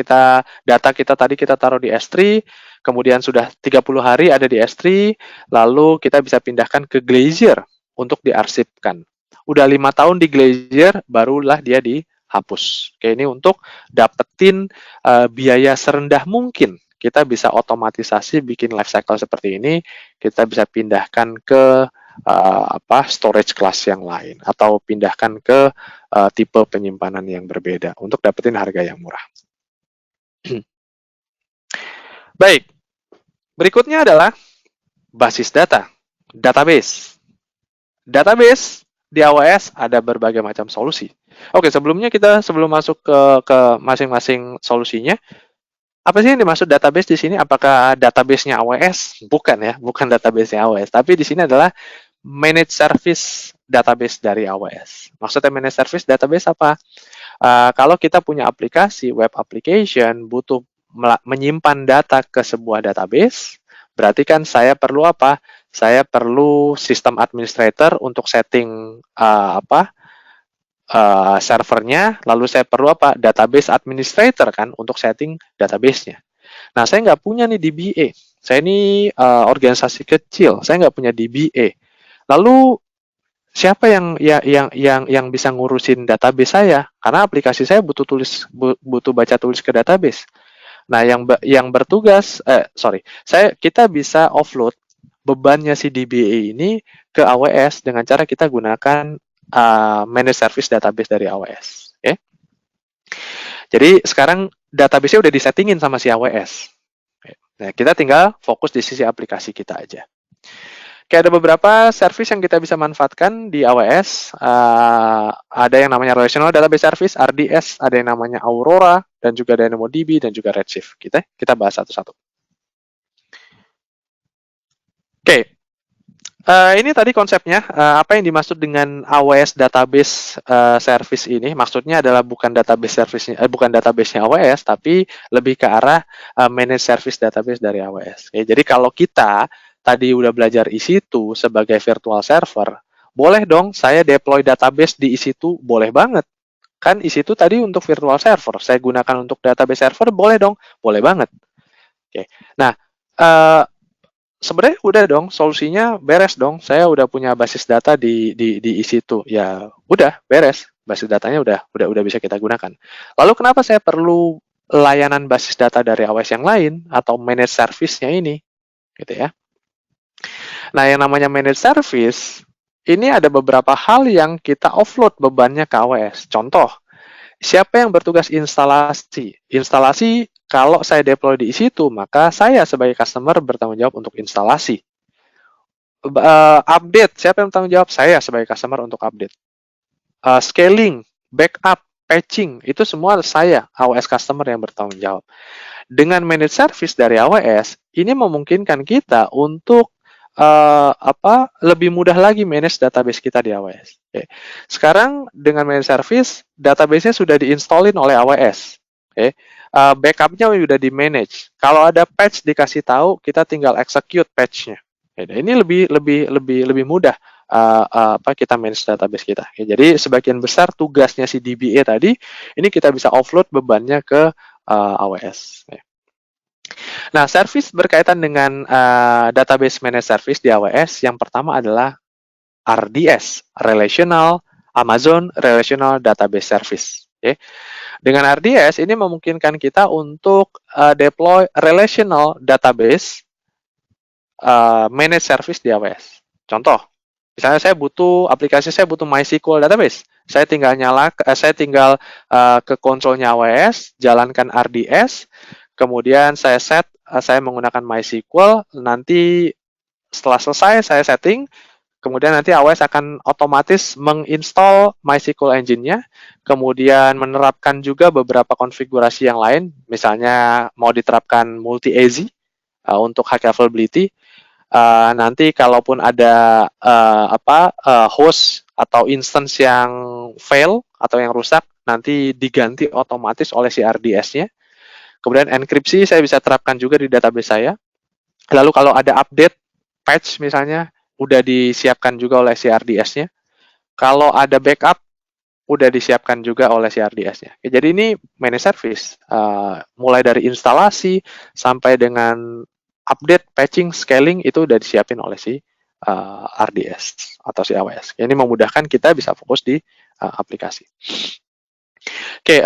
data kita tadi kita taruh di S3, kemudian sudah 30 hari ada di S3, lalu kita bisa pindahkan ke Glacier untuk diarsipkan. Udah 5 tahun di Glacier, barulah dia dihapus. Oke, ini untuk dapetin biaya serendah mungkin. Kita bisa otomatisasi bikin life cycle seperti ini, kita bisa pindahkan ke storage class yang lain atau pindahkan ke tipe penyimpanan yang berbeda untuk dapetin harga yang murah. Baik, berikutnya adalah basis data, database. Database di AWS ada berbagai macam solusi. Oke, sebelum masuk ke masing-masing solusinya, apa sih yang dimaksud database di sini? Apakah database-nya AWS? Bukan ya, bukan database-nya AWS. Tapi di sini adalah managed service database dari AWS. Maksudnya managed service database apa? Kalau kita punya aplikasi, web application, butuh menyimpan data ke sebuah database, berarti kan saya perlu apa? Saya perlu sistem administrator untuk setting servernya, lalu saya perlu apa? Database administrator kan untuk setting database-nya. Nah, saya nggak punya nih DBA. Saya ini organisasi kecil, saya nggak punya DBA. Lalu siapa yang bisa ngurusin database saya? Karena aplikasi saya butuh baca tulis ke database. Nah, yang bertugas, kita bisa offload bebannya si DBA ini ke AWS dengan cara kita gunakan managed service database dari AWS. Okay? Jadi sekarang database-nya udah disettingin sama si AWS. Nah, kita tinggal fokus di sisi aplikasi kita aja. Kayak ada beberapa service yang kita bisa manfaatkan di AWS. Ada yang namanya Relational Database Service, RDS, ada yang namanya Aurora, dan juga DynamoDB, dan juga Redshift. Kita bahas satu-satu. Oke. Ini tadi konsepnya, apa yang dimaksud dengan AWS Database Service ini? Maksudnya adalah bukan database-nya AWS, tapi lebih ke arah managed service database dari AWS. Oke, jadi kalau kita tadi udah belajar EC2 sebagai virtual server, boleh dong saya deploy database di EC2, boleh banget. Kan EC2 tadi untuk virtual server, saya gunakan untuk database server, boleh dong, boleh banget. Oke, nah sebenarnya udah dong, solusinya beres dong. Saya udah punya basis data di EC2. Ya, udah beres. Basis datanya udah bisa kita gunakan. Lalu kenapa saya perlu layanan basis data dari AWS yang lain atau managed service-nya ini? Gitu ya. Nah, yang namanya managed service ini ada beberapa hal yang kita offload bebannya ke AWS. Contoh, siapa yang bertugas instalasi? Instalasi kalau saya deploy di situ, maka saya sebagai customer bertanggung jawab untuk instalasi. Update, siapa yang bertanggung jawab? Saya sebagai customer untuk update. Scaling, backup, patching, itu semua saya, AWS customer yang bertanggung jawab. Dengan managed service dari AWS, ini memungkinkan kita untuk lebih mudah lagi manage database kita di AWS. Okay. Sekarang dengan managed service, database-nya sudah diinstalin oleh AWS. Okay. Backupnya sudah di manage. Kalau ada patch dikasih tahu, kita tinggal execute patch-nya. Okay. Ini lebih mudah kita manage database kita. Okay. Jadi sebagian besar tugasnya si DBA tadi, ini kita bisa offload bebannya ke AWS. Okay. Nah, service berkaitan dengan database managed service di AWS, yang pertama adalah RDS, Amazon Relational Database Service. Okay. Dengan RDS, ini memungkinkan kita untuk deploy relational database managed service di AWS. Contoh, misalnya saya butuh MySQL database. Saya tinggal ke konsolnya AWS, jalankan RDS, kemudian saya menggunakan MySQL, nanti setelah selesai saya setting, kemudian nanti AWS akan otomatis menginstall MySQL engine-nya, kemudian menerapkan juga beberapa konfigurasi yang lain, misalnya mau diterapkan multi-AZ untuk high availability. Nanti kalaupun ada host atau instance yang fail atau yang rusak, nanti diganti otomatis oleh si RDS-nya. Kemudian enkripsi saya bisa terapkan juga di database saya. Lalu kalau ada update patch misalnya, udah disiapkan juga oleh si RDS-nya. Kalau ada backup, udah disiapkan juga oleh si RDS-nya. Jadi ini managed service, mulai dari instalasi sampai dengan update, patching, scaling itu udah disiapin oleh si RDS atau si AWS. Ini memudahkan kita bisa fokus di aplikasi. Oke,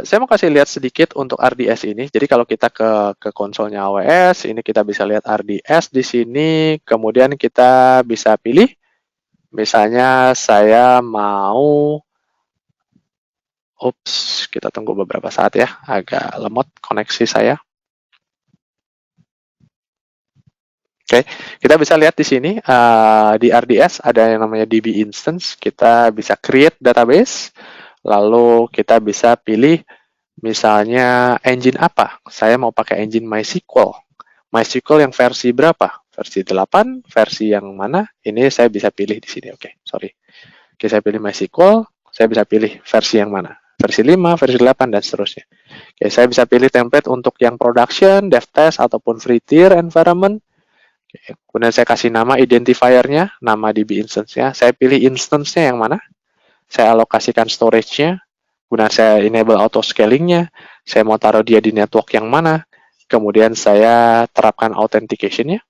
saya mau kasih lihat sedikit untuk RDS ini. Jadi kalau kita ke konsolnya AWS, ini kita bisa lihat RDS di sini. Kemudian kita bisa pilih, misalnya saya mau, kita tunggu beberapa saat ya, agak lemot koneksi saya. Oke, kita bisa lihat di sini di RDS ada yang namanya DB instance. Kita bisa create database. Lalu kita bisa pilih misalnya engine apa. Saya mau pakai engine MySQL. MySQL yang versi berapa? Versi 8, versi yang mana? Ini saya bisa pilih di sini. Oke, sorry. Oke, saya pilih MySQL. Saya bisa pilih versi yang mana? Versi 5, versi 8, dan seterusnya. Oke, saya bisa pilih template untuk yang production, dev test, ataupun free tier environment. Oke, kemudian saya kasih nama identifier-nya, nama DB instance-nya. Saya pilih instance-nya yang mana? Saya alokasikan storage-nya, kemudian saya enable auto scaling-nya, saya mau taruh dia di network yang mana, kemudian saya terapkan authentication-nya.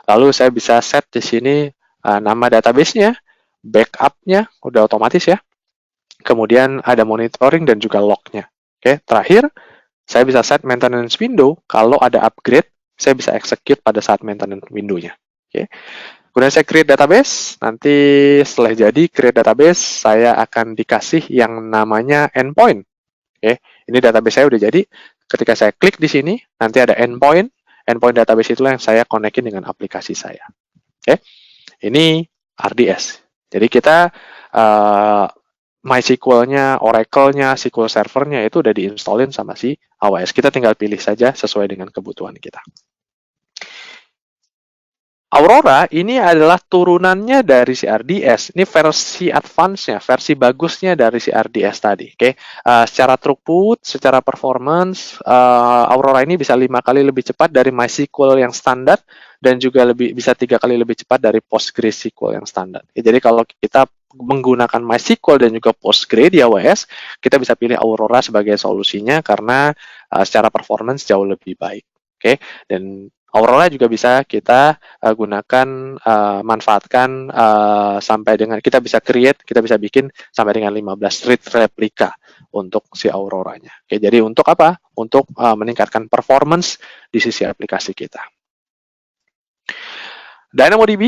Lalu saya bisa set di sini nama database-nya, backup-nya, udah otomatis ya. Kemudian ada monitoring dan juga log-nya. Terakhir, saya bisa set maintenance window, kalau ada upgrade, saya bisa execute pada saat maintenance window-nya. Kemudian saya create database, nanti setelah jadi create database, saya akan dikasih yang namanya endpoint. Ini database saya udah jadi. Ketika saya klik di sini, nanti ada endpoint. Endpoint database itulah yang saya konekin dengan aplikasi saya. Ini RDS. Jadi kita MySQL-nya, Oracle-nya, SQL Server-nya itu udah diinstalin sama si AWS. Kita tinggal pilih saja sesuai dengan kebutuhan kita. Aurora ini adalah turunannya dari si RDS. Ini versi advance-nya, versi bagusnya dari si RDS tadi. Secara throughput, secara performance, Aurora ini bisa 5 kali lebih cepat dari MySQL yang standar dan juga bisa 3 kali lebih cepat dari PostgreSQL yang standar. Jadi kalau kita menggunakan MySQL dan juga Postgre di AWS, kita bisa pilih Aurora sebagai solusinya karena secara performance jauh lebih baik. Dan Aurora juga bisa kita gunakan, manfaatkan sampai dengan kita bisa create, kita bisa bikin sampai dengan 15 read replika untuk si Aurora-nya. Jadi untuk apa? Untuk meningkatkan performance di sisi aplikasi kita. DynamoDB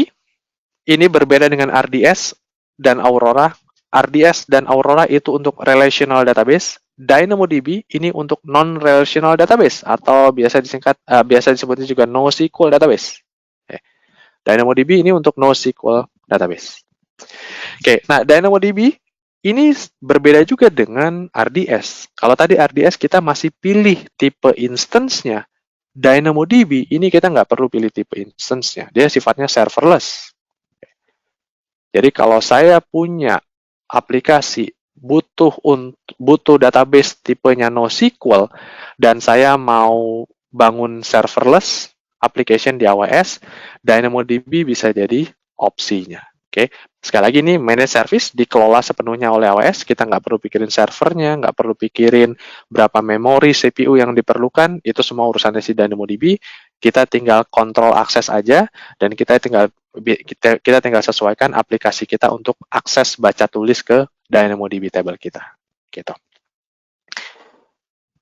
ini berbeda dengan RDS dan Aurora. RDS dan Aurora itu untuk relational database. DynamoDB ini untuk non-relational database atau biasa disebutnya juga NoSQL database. DynamoDB ini untuk NoSQL database. Nah DynamoDB ini berbeda juga dengan RDS. Kalau tadi RDS kita masih pilih tipe instance-nya, DynamoDB ini kita nggak perlu pilih tipe instance-nya. Dia sifatnya serverless. Jadi kalau saya punya aplikasi butuh database tipenya NoSQL dan saya mau bangun serverless application di AWS, DynamoDB bisa jadi opsinya. Oke, sekali lagi ini managed service dikelola sepenuhnya oleh AWS. Kita nggak perlu pikirin servernya, nggak perlu pikirin berapa memori CPU yang diperlukan. Itu semua urusannya si DynamoDB. Kita tinggal kontrol akses aja dan kita tinggal sesuaikan aplikasi kita untuk akses baca tulis ke DynamoDB table kita. Gitu.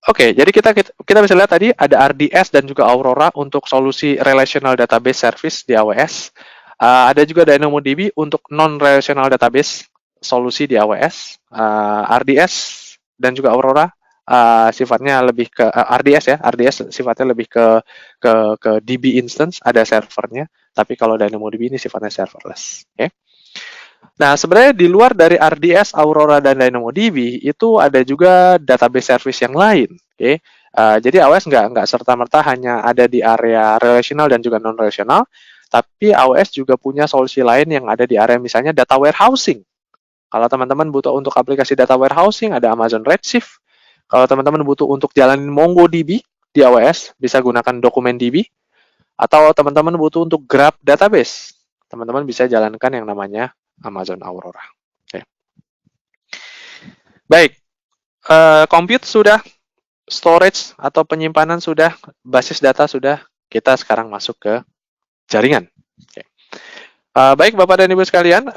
Oke, jadi kita bisa lihat tadi ada RDS dan juga Aurora untuk solusi relational database service di AWS. Ada juga DynamoDB untuk non-relational database solusi di AWS. RDS dan juga Aurora sifatnya lebih ke RDS sifatnya lebih ke DB instance, ada servernya. Tapi kalau DynamoDB ini sifatnya serverless. Oke. Nah, sebenarnya di luar dari RDS, Aurora, dan DynamoDB, itu ada juga database service yang lain. Okay? Jadi AWS nggak serta-merta hanya ada di area relational dan juga non-relational, tapi AWS juga punya solusi lain yang ada di area misalnya data warehousing. Kalau teman-teman butuh untuk aplikasi data warehousing, ada Amazon Redshift. Kalau teman-teman butuh untuk jalanin MongoDB di AWS, bisa gunakan DocumentDB. Atau teman-teman butuh untuk Graph Database, teman-teman bisa jalankan yang namanya Amazon Aurora. Okay. Baik, compute sudah, storage atau penyimpanan sudah, basis data sudah, kita sekarang masuk ke jaringan. Okay. Baik Bapak dan Ibu sekalian,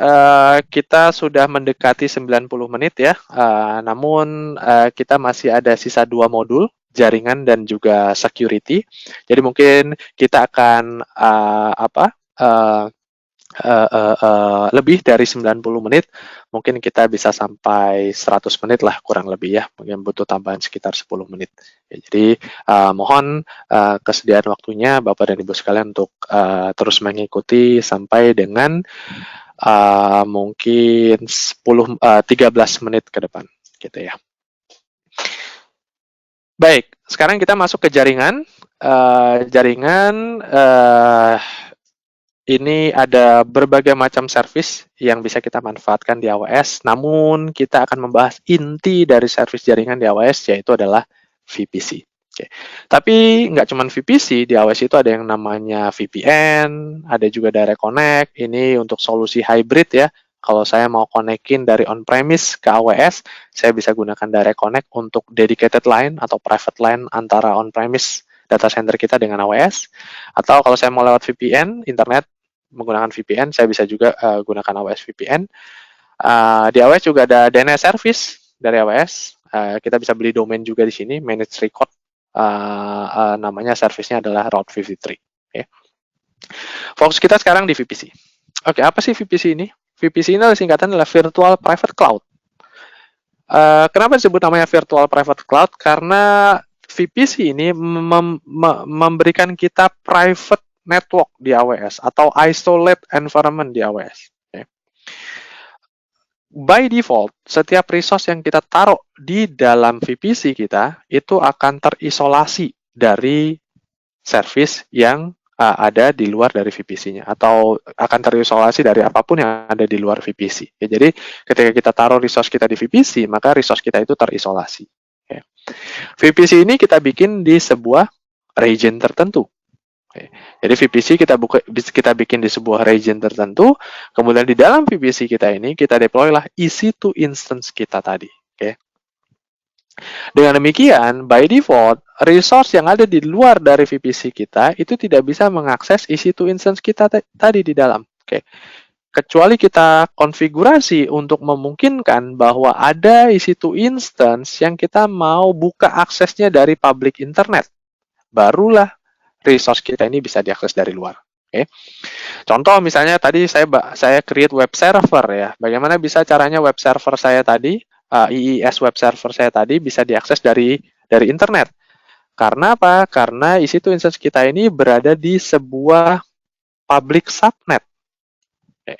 kita sudah mendekati 90 menit ya, namun kita masih ada sisa 2 modul, jaringan dan juga security. Jadi mungkin kita akan lebih dari 90 menit, mungkin kita bisa sampai 100 menit lah kurang lebih ya, mungkin butuh tambahan sekitar 10 menit. Ya, jadi mohon kesediaan waktunya Bapak dan Ibu sekalian untuk terus mengikuti sampai dengan mungkin 13 menit ke depan gitu ya. Baik, sekarang kita masuk ke jaringan. Ini ada berbagai macam service yang bisa kita manfaatkan di AWS, namun kita akan membahas inti dari service jaringan di AWS, yaitu adalah VPC. Oke. Tapi nggak cuma VPC, di AWS itu ada yang namanya VPN, ada juga Direct Connect, ini untuk solusi hybrid ya. Kalau saya mau konekin dari on-premise ke AWS, saya bisa gunakan Direct Connect untuk dedicated line atau private line antara on-premise data center kita dengan AWS. Atau kalau saya mau lewat VPN, internet, menggunakan VPN, saya bisa juga gunakan AWS VPN. Di AWS juga ada DNS service dari AWS. Kita bisa beli domain juga di sini, manage record. Namanya service-nya adalah Route 53. Okay. Fokus kita sekarang di VPC. Oke, apa sih VPC ini? VPC ini singkatan adalah Virtual Private Cloud. Kenapa disebut namanya Virtual Private Cloud? Karena VPC ini memberikan kita private network di AWS atau isolate environment di AWS. Okay. By default, setiap resource yang kita taruh di dalam VPC kita itu akan terisolasi dari service yang ada di luar dari VPC-nya atau akan terisolasi dari apapun yang ada di luar VPC. Ya, jadi ketika kita taruh resource kita di VPC, maka resource kita itu terisolasi. Okay. VPC ini kita bikin di sebuah region tertentu. Okay. Jadi VPC kita bikin di sebuah region tertentu, kemudian di dalam VPC kita ini kita deploy lah EC2 instance kita tadi. Okay. Dengan demikian, by default, resource yang ada di luar dari VPC kita itu tidak bisa mengakses EC2 instance kita tadi di dalam. Okay. Kecuali kita konfigurasi untuk memungkinkan bahwa ada EC2 instance yang kita mau buka aksesnya dari public internet. Barulah resource kita ini bisa diakses dari luar. Okay. Contoh misalnya tadi saya create web server ya. Bagaimana bisa caranya web server saya tadi, IIS web server saya tadi bisa diakses dari internet. Karena apa? Karena EC2 instance kita ini berada di sebuah public subnet. Okay.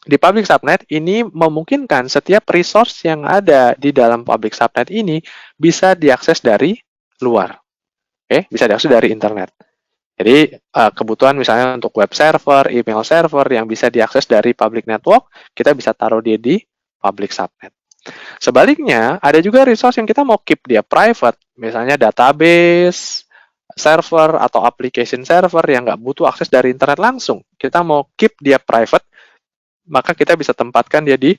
Di public subnet ini memungkinkan setiap resource yang ada di dalam public subnet ini bisa diakses dari luar. Oke, bisa diakses dari internet. Jadi kebutuhan misalnya untuk web server, email server yang bisa diakses dari public network, kita bisa taruh dia di public subnet. Sebaliknya, ada juga resource yang kita mau keep dia private, misalnya database, server, atau application server yang nggak butuh akses dari internet langsung. Kita mau keep dia private, maka kita bisa tempatkan dia di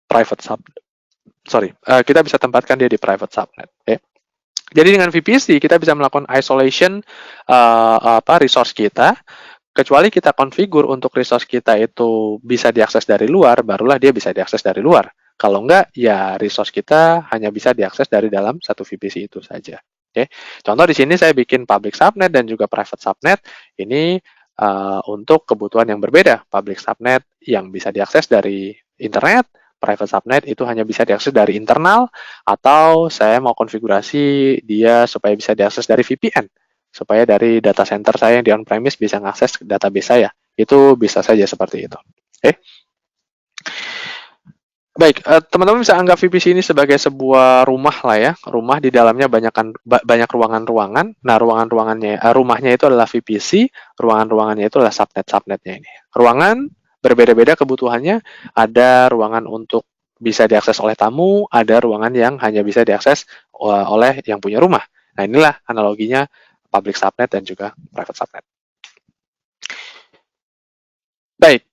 private subnet. Kita bisa tempatkan dia di private subnet. Okay. Jadi dengan VPC kita bisa melakukan isolation resource kita, kecuali kita konfigur untuk resource kita itu bisa diakses dari luar, barulah dia bisa diakses dari luar. Kalau enggak, ya resource kita hanya bisa diakses dari dalam satu VPC itu saja. Oke. Contoh di sini saya bikin public subnet dan juga private subnet. Ini untuk kebutuhan yang berbeda. Public subnet yang bisa diakses dari internet, private subnet itu hanya bisa diakses dari internal, atau saya mau konfigurasi dia supaya bisa diakses dari VPN, supaya dari data center saya yang di on-premise bisa mengakses database saya. Itu bisa saja seperti itu. Oke. Baik, teman-teman bisa anggap VPC ini sebagai sebuah rumah lah ya. Rumah di dalamnya banyak ruangan-ruangan. Nah, rumahnya itu adalah VPC, ruangan-ruangannya itu adalah subnet-subnetnya ini. Ruangan berbeda-beda kebutuhannya. Ada ruangan untuk bisa diakses oleh tamu, ada ruangan yang hanya bisa diakses oleh yang punya rumah. Nah, inilah analoginya public subnet dan juga private subnet. Baik,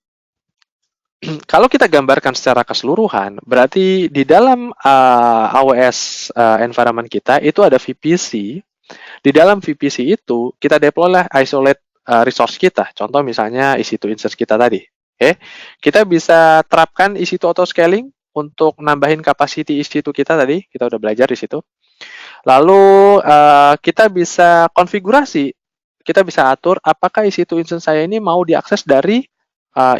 kalau kita gambarkan secara keseluruhan, berarti di dalam AWS environment kita itu ada VPC. Di dalam VPC itu kita deploy lah isolate resource kita. Contoh misalnya EC2 instance kita tadi. Okay. Kita bisa terapkan EC2 auto scaling untuk nambahin capacity EC2 kita tadi. Kita udah belajar di situ. Lalu kita bisa konfigurasi. Kita bisa atur apakah EC2 instance saya ini mau diakses dari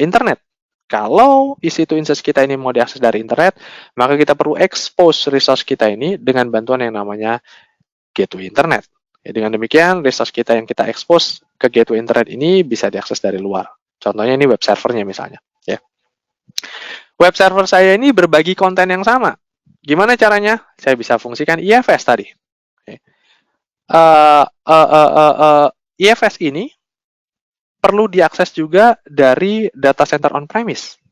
internet. Kalau EC2 instance kita ini mau diakses dari internet, maka kita perlu expose resource kita ini dengan bantuan yang namanya gateway internet. Ya, dengan demikian, resource kita yang kita expose ke gateway internet ini bisa diakses dari luar. Contohnya ini web servernya misalnya. Ya. Web server saya ini berbagi konten yang sama. Gimana caranya? Saya bisa fungsikan IFS tadi. IFS ini perlu diakses juga dari data center on-premise.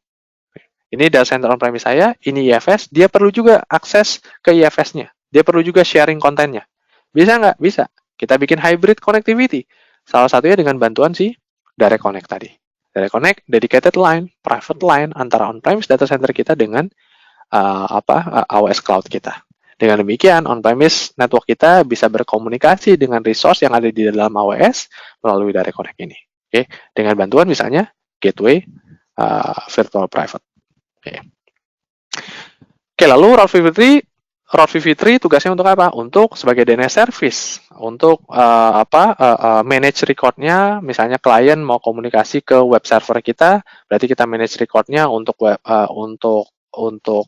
Ini data center on-premise saya, ini IFS, dia perlu juga akses ke IFS-nya. Dia perlu juga sharing kontennya. Bisa nggak? Bisa. Kita bikin hybrid connectivity. Salah satunya dengan bantuan si Direct Connect tadi. Direct Connect, dedicated line, private line antara on-premise data center kita dengan AWS Cloud kita. Dengan demikian, on-premise network kita bisa berkomunikasi dengan resource yang ada di dalam AWS melalui Direct Connect ini. Okay. Dengan bantuan misalnya gateway virtual private. Oke, lalu Route 53 tugasnya untuk apa? Untuk sebagai DNS service, untuk manage recordnya. Misalnya klien mau komunikasi ke web server kita, berarti kita manage recordnya untuk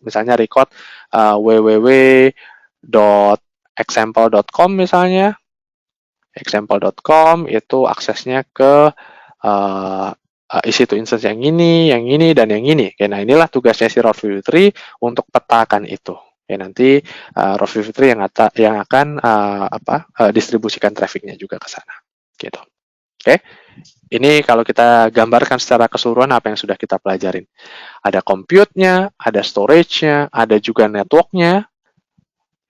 misalnya record www.example.com misalnya. Example.com itu aksesnya ke EC2 instance yang ini, dan yang ini. Oke, nah inilah tugasnya si Route 53 untuk petakan itu. Oke, nanti Route 53 yang akan distribusikan trafficnya juga ke sana. Gitu. Oke, ini kalau kita gambarkan secara keseluruhan apa yang sudah kita pelajarin. Ada compute-nya, ada storage-nya, ada juga network-nya.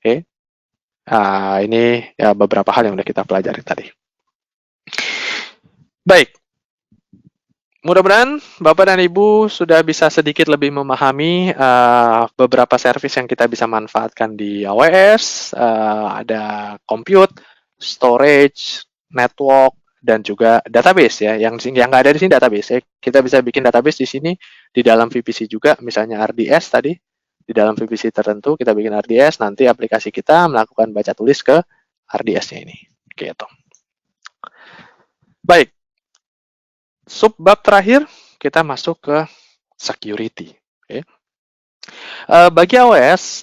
Oke. Ini ya beberapa hal yang sudah kita pelajari tadi. Baik, mudah-mudahan Bapak dan Ibu sudah bisa sedikit lebih memahami beberapa service yang kita bisa manfaatkan di AWS. Ada compute, storage, network, dan juga database ya. Yang nggak ada di sini database ya. Kita bisa bikin database di sini di dalam VPC juga, misalnya RDS tadi. Di dalam VPC tertentu kita bikin RDS, nanti aplikasi kita melakukan baca tulis ke RDS-nya ini. Gitu. Baik. Subbab terakhir, kita masuk ke security. Okay. Bagi AWS,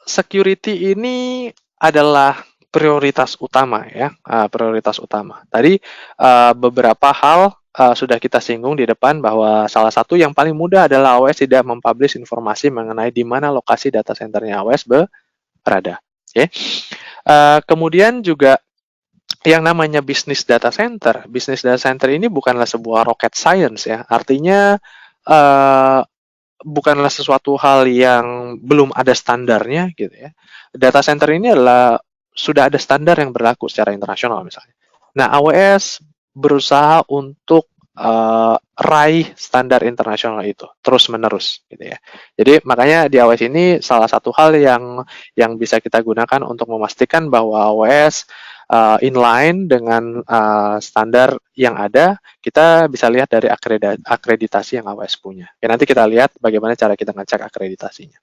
security ini adalah prioritas utama ya, prioritas utama. Tadi beberapa hal sudah kita singgung di depan bahwa salah satu yang paling mudah adalah AWS tidak mempublish informasi mengenai di mana lokasi data centernya AWS berada. Oke. Kemudian juga yang namanya bisnis data center. Bisnis data center ini bukanlah sebuah rocket science ya. Artinya bukanlah sesuatu hal yang belum ada standarnya gitu ya. Data center ini adalah sudah ada standar yang berlaku secara internasional misalnya. Nah, AWS berusaha untuk raih standar internasional itu terus menerus gitu ya. Jadi makanya di AWS ini salah satu hal yang bisa kita gunakan untuk memastikan bahwa AWS inline dengan standar yang ada. Kita bisa lihat dari akreditasi yang AWS punya. Ya, nanti kita lihat bagaimana cara kita ngecek akreditasinya.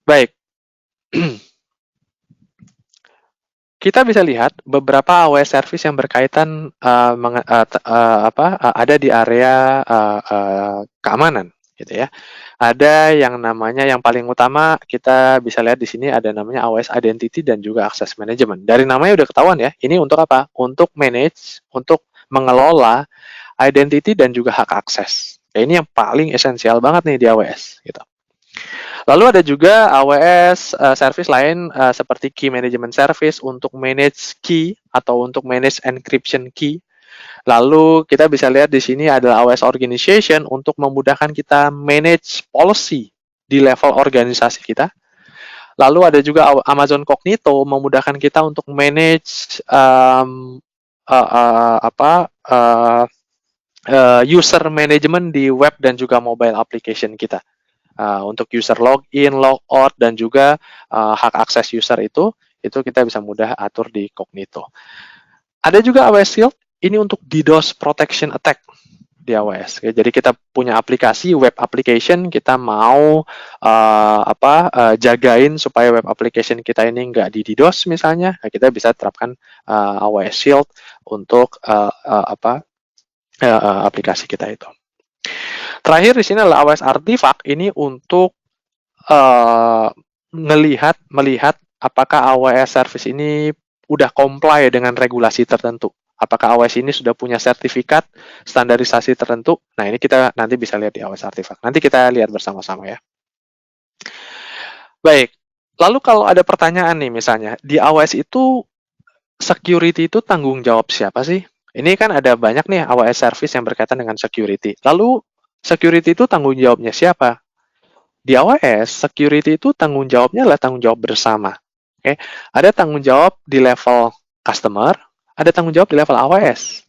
Baik. Kita bisa lihat beberapa AWS service yang berkaitan ada di area keamanan gitu ya. Ada yang namanya yang paling utama kita bisa lihat di sini ada namanya AWS Identity dan juga Access Management. Dari namanya udah ketahuan ya. Ini untuk apa? Untuk manage, untuk mengelola identity dan juga hak akses. Ya, ini yang paling esensial banget nih di AWS gitu. Lalu ada juga AWS service lain seperti Key Management Service untuk manage key atau untuk manage encryption key. Lalu kita bisa lihat di sini adalah AWS Organization untuk memudahkan kita manage policy di level organisasi kita. Lalu ada juga Amazon Cognito memudahkan kita untuk manage user management di web dan juga mobile application kita. Untuk user login, logout, dan juga hak akses user itu kita bisa mudah atur di Cognito. Ada juga AWS Shield, ini untuk DDoS protection attack di AWS. Ya, jadi kita punya aplikasi, web application, kita mau jagain supaya web application kita ini nggak di DDoS misalnya, nah, kita bisa terapkan AWS Shield untuk aplikasi kita itu. Terakhir di sini adalah AWS Artifact, ini untuk melihat apakah AWS service ini udah comply dengan regulasi tertentu. Apakah AWS ini sudah punya sertifikat standarisasi tertentu. Nah, ini kita nanti bisa lihat di AWS Artifact. Nanti kita lihat bersama-sama ya. Baik, lalu kalau ada pertanyaan nih misalnya, di AWS itu security itu tanggung jawab siapa sih? Ini kan ada banyak nih AWS service yang berkaitan dengan security. Lalu security itu tanggung jawabnya siapa? Di AWS, security itu tanggung jawabnya adalah tanggung jawab bersama. Oke, ada tanggung jawab di level customer, ada tanggung jawab di level AWS.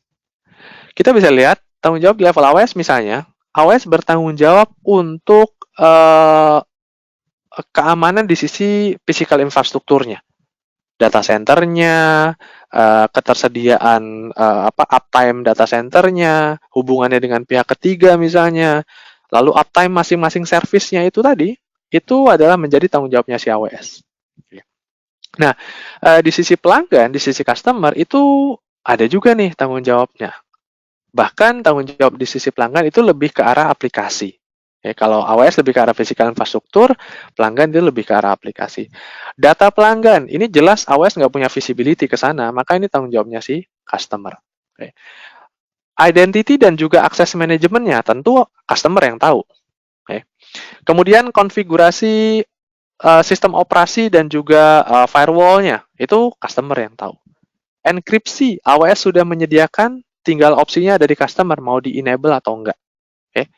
Kita bisa lihat tanggung jawab di level AWS misalnya, AWS bertanggung jawab untuk keamanan di sisi physical infrastrukturnya, data centernya, ketersediaan uptime data centernya, hubungannya dengan pihak ketiga misalnya, lalu uptime masing-masing service-nya itu tadi, itu adalah menjadi tanggung jawabnya si AWS. Nah, di sisi pelanggan, di sisi customer, itu ada juga nih tanggung jawabnya. Bahkan tanggung jawab di sisi pelanggan itu lebih ke arah aplikasi. Ya, kalau AWS lebih ke arah physical infrastruktur, pelanggan itu lebih ke arah aplikasi. Data pelanggan, ini jelas AWS nggak punya visibility ke sana, maka ini tanggung jawabnya si customer. Oke. Identity dan juga akses manajemennya, tentu customer yang tahu. Oke. Kemudian konfigurasi sistem operasi dan juga firewall-nya, itu customer yang tahu. Enkripsi, AWS sudah menyediakan, tinggal opsinya dari customer, mau di-enable atau enggak. Oke.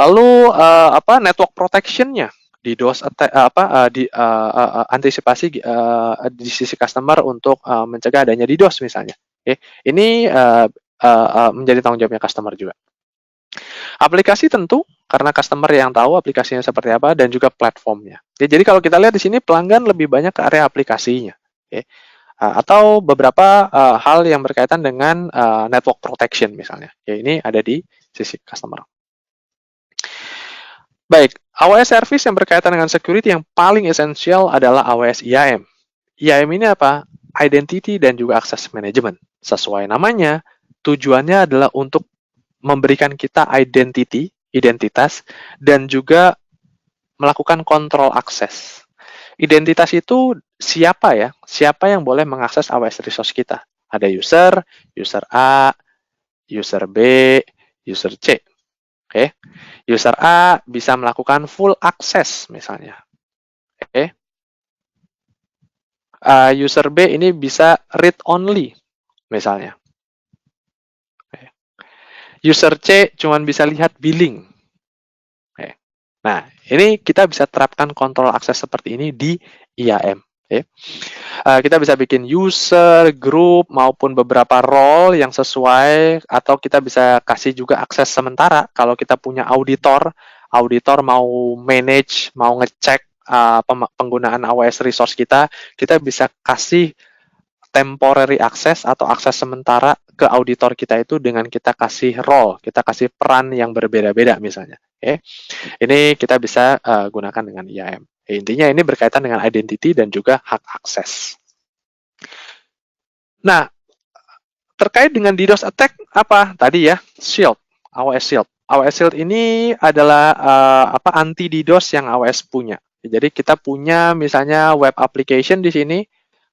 Lalu network protection-nya, DDoS antisipasi di sisi customer untuk mencegah adanya DDoS misalnya. Oke. Ini menjadi tanggung jawabnya customer juga. Aplikasi tentu karena customer yang tahu aplikasinya seperti apa dan juga platformnya. Ya, jadi kalau kita lihat di sini pelanggan lebih banyak ke area aplikasinya, okay. Atau beberapa hal yang berkaitan dengan network protection misalnya. Ya, ini ada di sisi customer. Baik, AWS service yang berkaitan dengan security yang paling esensial adalah AWS IAM. IAM ini apa? Identity dan juga access management. Sesuai namanya, tujuannya adalah untuk memberikan kita identitas, dan juga melakukan kontrol akses. Identitas itu siapa ya? Siapa yang boleh mengakses AWS resource kita? Ada user, user A, user B, user C. Oke. User A bisa melakukan full access misalnya. Oke. User B ini bisa read only misalnya. Oke. User C cuma bisa lihat billing. Oke. Nah, ini kita bisa terapkan kontrol akses seperti ini di IAM. Oke. Kita bisa bikin user, group, maupun beberapa role yang sesuai, atau kita bisa kasih juga akses sementara kalau kita punya auditor, auditor mau manage, mau ngecek penggunaan AWS resource kita bisa kasih temporary access atau akses sementara ke auditor kita itu dengan kita kasih role, kita kasih peran yang berbeda-beda misalnya. Oke. Ini kita bisa gunakan dengan IAM. Intinya ini berkaitan dengan identity dan juga hak akses. Nah, terkait dengan DDoS attack apa tadi ya? Shield, AWS Shield. AWS Shield ini adalah anti DDoS yang AWS punya. Jadi kita punya misalnya web application di sini,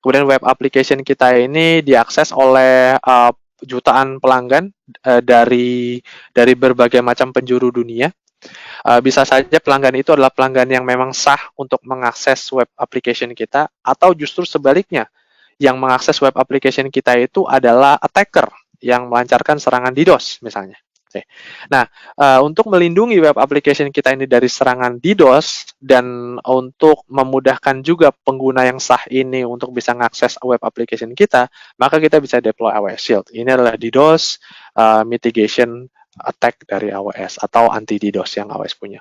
kemudian web application kita ini diakses oleh jutaan pelanggan dari berbagai macam penjuru dunia. Bisa saja pelanggan itu adalah pelanggan yang memang sah untuk mengakses web application kita, atau justru sebaliknya, yang mengakses web application kita itu adalah attacker yang melancarkan serangan DDoS misalnya. Oke. Nah, untuk melindungi web application kita ini dari serangan DDoS dan untuk memudahkan juga pengguna yang sah ini untuk bisa mengakses web application kita, maka kita bisa deploy AWS Shield. Ini adalah DDoS mitigation attack dari AWS atau anti DDoS yang AWS punya.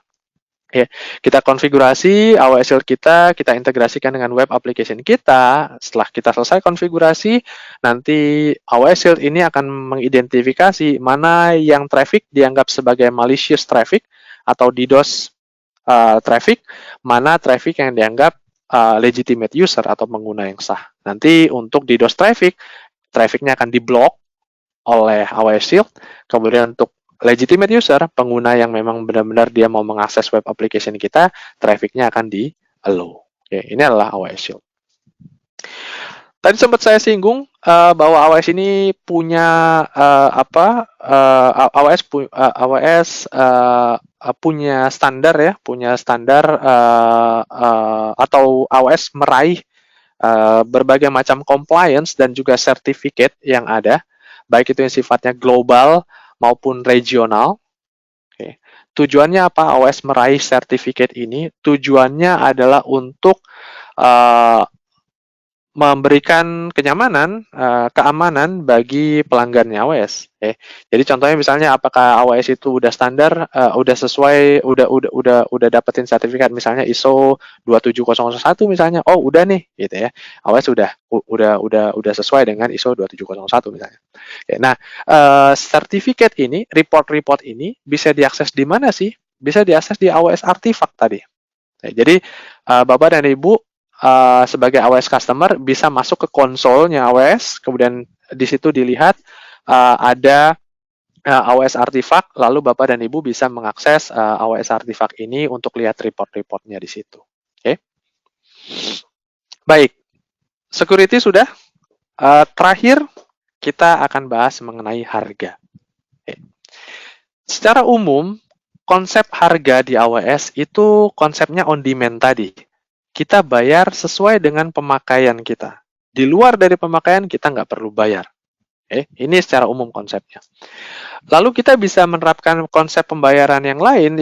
Ya, kita konfigurasi AWS Shield kita integrasikan dengan web application kita. Setelah kita selesai konfigurasi, nanti AWS Shield ini akan mengidentifikasi mana yang traffic dianggap sebagai malicious traffic atau DDoS traffic, mana traffic yang dianggap legitimate user atau pengguna yang sah. Nanti untuk DDoS trafficnya akan diblok oleh AWS Shield, kemudian untuk legitimate user, pengguna yang memang benar-benar dia mau mengakses web application kita, trafficnya akan di-allow. Oke, ini adalah AWS Shield. Tadi sempat saya singgung bahwa AWS ini punya AWS punya standar ya, atau AWS meraih berbagai macam compliance dan juga sertifikat yang ada, baik itu yang sifatnya global maupun regional. Oke. Tujuannya apa AWS meraih sertifikat ini? Tujuannya adalah untuk memberikan kenyamanan, keamanan bagi pelanggannya AWS. Jadi contohnya misalnya apakah AWS itu udah standar, udah sesuai, udah dapetin sertifikat misalnya ISO 27001 misalnya. Oh, udah nih gitu ya. AWS udah sesuai dengan ISO 2701 misalnya. Nah, sertifikat ini, report-report ini bisa diakses di mana sih? Bisa diakses di AWS Artifact tadi. Jadi Bapak dan Ibu sebagai AWS customer bisa masuk ke konsolnya AWS, kemudian di situ dilihat ada AWS Artifact, lalu Bapak dan Ibu bisa mengakses AWS Artifact ini untuk lihat report-reportnya di situ. Oke. Baik, security sudah. Terakhir, kita akan bahas mengenai harga. Oke. Secara umum, konsep harga di AWS itu konsepnya on demand tadi. Kita bayar sesuai dengan pemakaian kita. Di luar dari pemakaian, kita nggak perlu bayar. Ini secara umum konsepnya. Lalu kita bisa menerapkan konsep pembayaran yang lain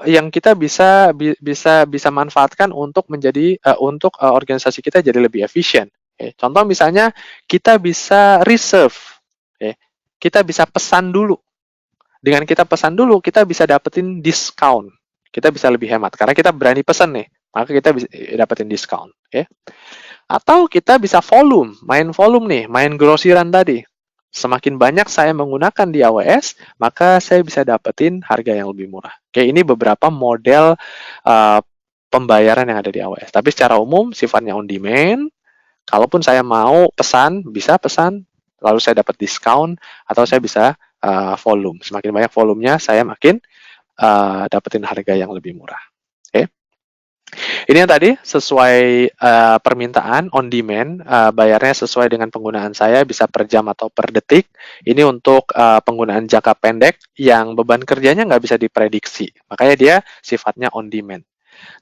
yang kita bisa manfaatkan untuk untuk organisasi kita jadi lebih efisien. Contoh misalnya kita bisa reserve. Kita bisa pesan dulu. Dengan kita pesan dulu, kita bisa dapetin diskon. Kita bisa lebih hemat karena kita berani pesan nih, maka kita bisa dapetin diskon. Atau kita bisa main volume nih, main grosiran tadi. Semakin banyak saya menggunakan di AWS, maka saya bisa dapetin harga yang lebih murah. Ini beberapa model pembayaran yang ada di AWS. Tapi secara umum sifatnya on demand. Kalaupun saya mau pesan, bisa pesan, lalu saya dapat diskon, atau saya bisa volume. Semakin banyak volumenya, saya makin dapetin harga yang lebih murah. Ini yang tadi sesuai permintaan on demand, bayarnya sesuai dengan penggunaan saya, bisa per jam atau per detik. Ini untuk penggunaan jangka pendek yang beban kerjanya nggak bisa diprediksi, makanya dia sifatnya on demand.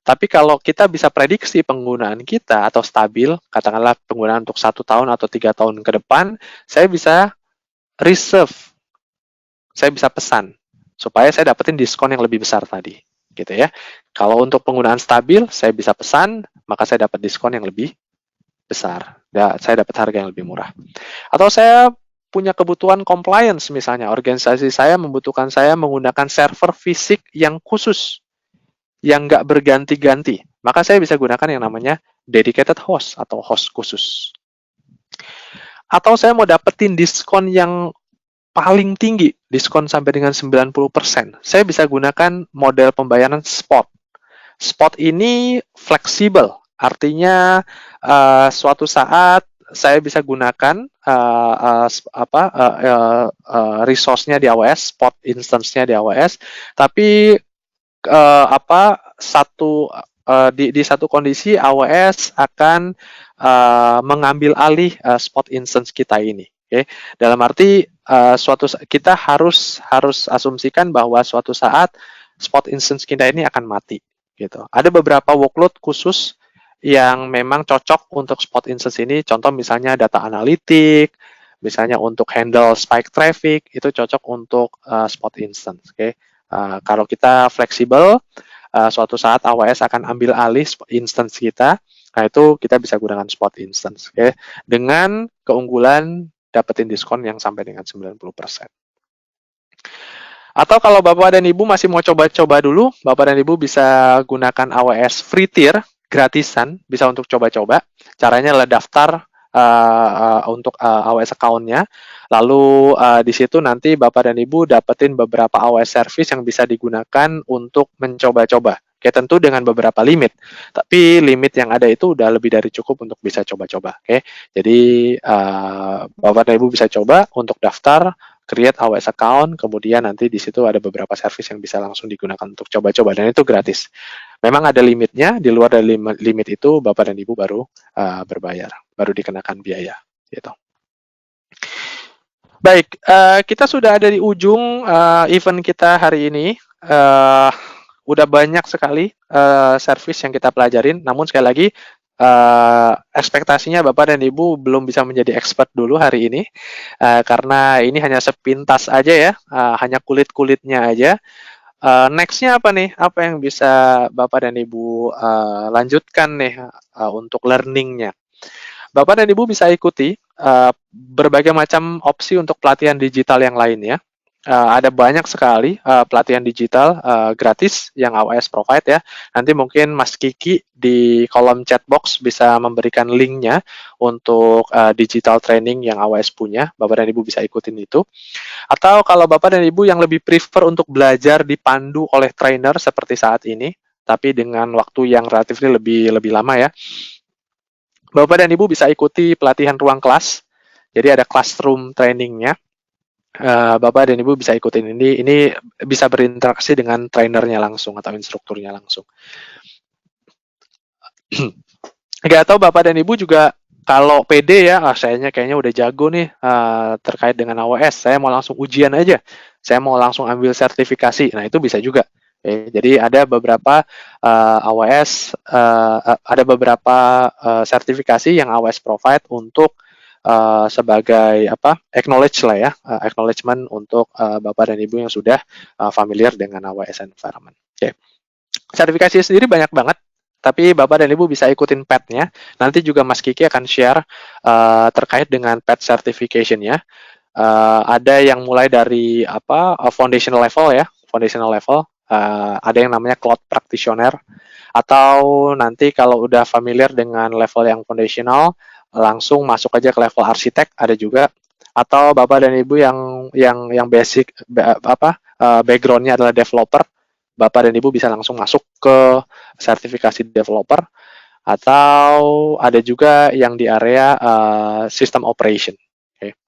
Tapi kalau kita bisa prediksi penggunaan kita atau stabil, katakanlah penggunaan untuk 1 tahun atau 3 tahun ke depan, saya bisa reserve, saya bisa pesan supaya saya dapetin diskon yang lebih besar tadi, gitu ya. Kalau untuk penggunaan stabil, saya bisa pesan, maka saya dapat diskon yang lebih besar. Ya, saya dapat harga yang lebih murah. Atau saya punya kebutuhan compliance misalnya, organisasi saya membutuhkan saya menggunakan server fisik yang khusus, yang nggak berganti-ganti, maka saya bisa gunakan yang namanya dedicated host atau host khusus. Atau saya mau dapetin diskon yang paling tinggi, diskon sampai dengan 90%. Saya bisa gunakan model pembayaran spot. Spot ini fleksibel, artinya suatu saat saya bisa gunakan resource-nya di AWS, spot instance-nya di AWS, tapi di satu kondisi AWS akan mengambil alih spot instance kita ini. Okay? Dalam arti kita harus asumsikan bahwa suatu saat spot instance kita ini akan mati. Gitu. Ada beberapa workload khusus yang memang cocok untuk spot instance ini. Contoh misalnya data analitik, misalnya untuk handle spike traffic, itu cocok untuk spot instance. Okay? Kalau kita fleksibel, suatu saat AWS akan ambil alih instance kita, nah itu kita bisa gunakan spot instance, okay? Dengan keunggulan dapetin diskon yang sampai dengan 90%. Atau kalau Bapak dan Ibu masih mau coba-coba dulu, Bapak dan Ibu bisa gunakan AWS free tier, gratisan, bisa untuk coba-coba. Caranya adalah daftar untuk AWS account-nya. Lalu di situ nanti Bapak dan Ibu dapetin beberapa AWS service yang bisa digunakan untuk mencoba-coba. Oke, tentu dengan beberapa limit. Tapi limit yang ada itu udah lebih dari cukup untuk bisa coba-coba. Oke, jadi Bapak dan Ibu bisa coba untuk daftar, create AWS account, kemudian nanti di situ ada beberapa service yang bisa langsung digunakan untuk coba-coba, dan itu gratis. Memang ada limitnya, di luar dari limit itu Bapak dan Ibu baru berbayar, baru dikenakan biaya. Gitu. Baik, kita sudah ada di ujung event kita hari ini. Udah banyak sekali service yang kita pelajarin, namun sekali lagi ekspektasinya Bapak dan Ibu belum bisa menjadi expert dulu hari ini, karena ini hanya sepintas aja ya, hanya kulit-kulitnya aja. Next-nya apa nih? Apa yang bisa Bapak dan Ibu lanjutkan nih untuk learning-nya? Bapak dan Ibu bisa ikuti berbagai macam opsi untuk pelatihan digital yang lainnya. Ada banyak sekali pelatihan digital gratis yang AWS provide ya. Nanti mungkin Mas Kiki di kolom chat box bisa memberikan linknya untuk digital training yang AWS punya. Bapak dan Ibu bisa ikutin itu. Atau kalau Bapak dan Ibu yang lebih prefer untuk belajar dipandu oleh trainer seperti saat ini, tapi dengan waktu yang relatif lebih lama ya, Bapak dan Ibu bisa ikuti pelatihan ruang kelas. Jadi ada classroom trainingnya. Bapak dan Ibu bisa ikutin ini. Ini bisa berinteraksi dengan trainernya langsung atau instrukturnya langsung. Nggak tahu Bapak dan Ibu juga kalau pede ya, sayanya kayaknya udah jago nih terkait dengan AWS. Saya mau langsung ujian aja. Saya mau langsung ambil sertifikasi. Nah itu bisa juga. Jadi ada beberapa ada beberapa sertifikasi yang AWS provide untuk sebagai acknowledge lah ya, acknowledgement untuk Bapak dan Ibu yang sudah familiar dengan AWS environment. Oke. Sertifikasi sendiri banyak banget, tapi Bapak dan Ibu bisa ikutin PAT-nya. Nanti juga Mas Kiki akan share terkait dengan PAT certification-nya. Ada yang mulai dari foundational level ya, foundational level. Ada yang namanya cloud practitioner, atau nanti kalau udah familiar dengan level yang foundational, langsung masuk aja ke level arsitek, ada juga. Atau Bapak dan Ibu yang basic background-nya adalah developer, Bapak dan Ibu bisa langsung masuk ke sertifikasi developer. Atau ada juga yang di area system operation. Okay.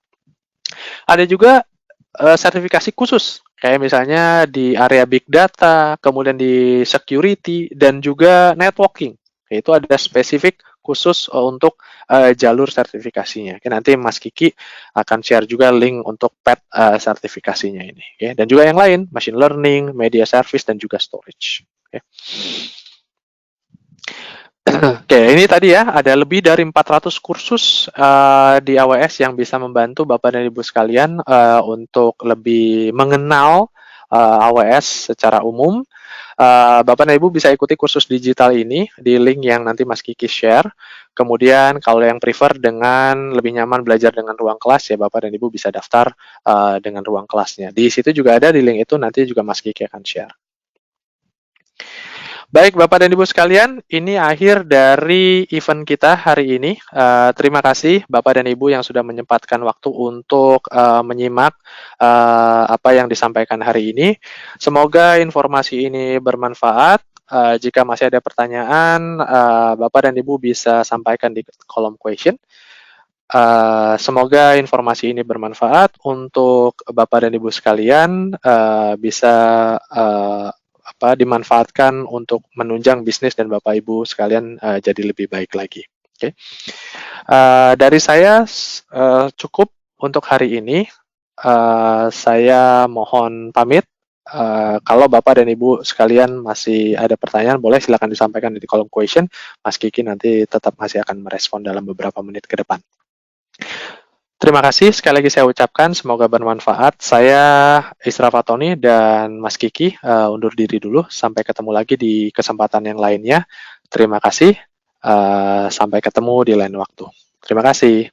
Ada juga sertifikasi khusus Kayak misalnya di area big data, kemudian di security, dan juga networking. Itu ada spesifik khusus untuk jalur sertifikasinya. Oke, nanti Mas Kiki akan share juga link untuk PET sertifikasinya ini. Oke, dan juga yang lain, machine learning, media service, dan juga storage. Oke. Oke, ini tadi ya, ada lebih dari 400 kursus di AWS yang bisa membantu Bapak dan Ibu sekalian untuk lebih mengenal AWS secara umum. Bapak dan Ibu bisa ikuti kursus digital ini di link yang nanti Mas Kiki share. Kemudian kalau yang prefer dengan lebih nyaman belajar dengan ruang kelas, ya Bapak dan Ibu bisa daftar dengan ruang kelasnya. Di situ juga ada, di link itu nanti juga Mas Kiki akan share. Baik, Bapak dan Ibu sekalian, ini akhir dari event kita hari ini. Terima kasih Bapak dan Ibu yang sudah menyempatkan waktu untuk menyimak apa yang disampaikan hari ini. Semoga informasi ini bermanfaat. Jika masih ada pertanyaan, Bapak dan Ibu bisa sampaikan di kolom question. Semoga informasi ini bermanfaat untuk Bapak dan Ibu sekalian, bisa dimanfaatkan untuk menunjang bisnis dan Bapak Ibu sekalian jadi lebih baik lagi. Oke. Dari saya cukup untuk hari ini. Saya mohon pamit. Kalau Bapak dan Ibu sekalian masih ada pertanyaan, boleh silakan disampaikan di kolom question. Mas Kiki nanti tetap masih akan merespon dalam beberapa menit ke depan. Terima kasih sekali lagi saya ucapkan, semoga bermanfaat. Saya Isra Fatoni dan Mas Kiki undur diri dulu. Sampai ketemu lagi di kesempatan yang lainnya. Terima kasih. Sampai ketemu di lain waktu. Terima kasih.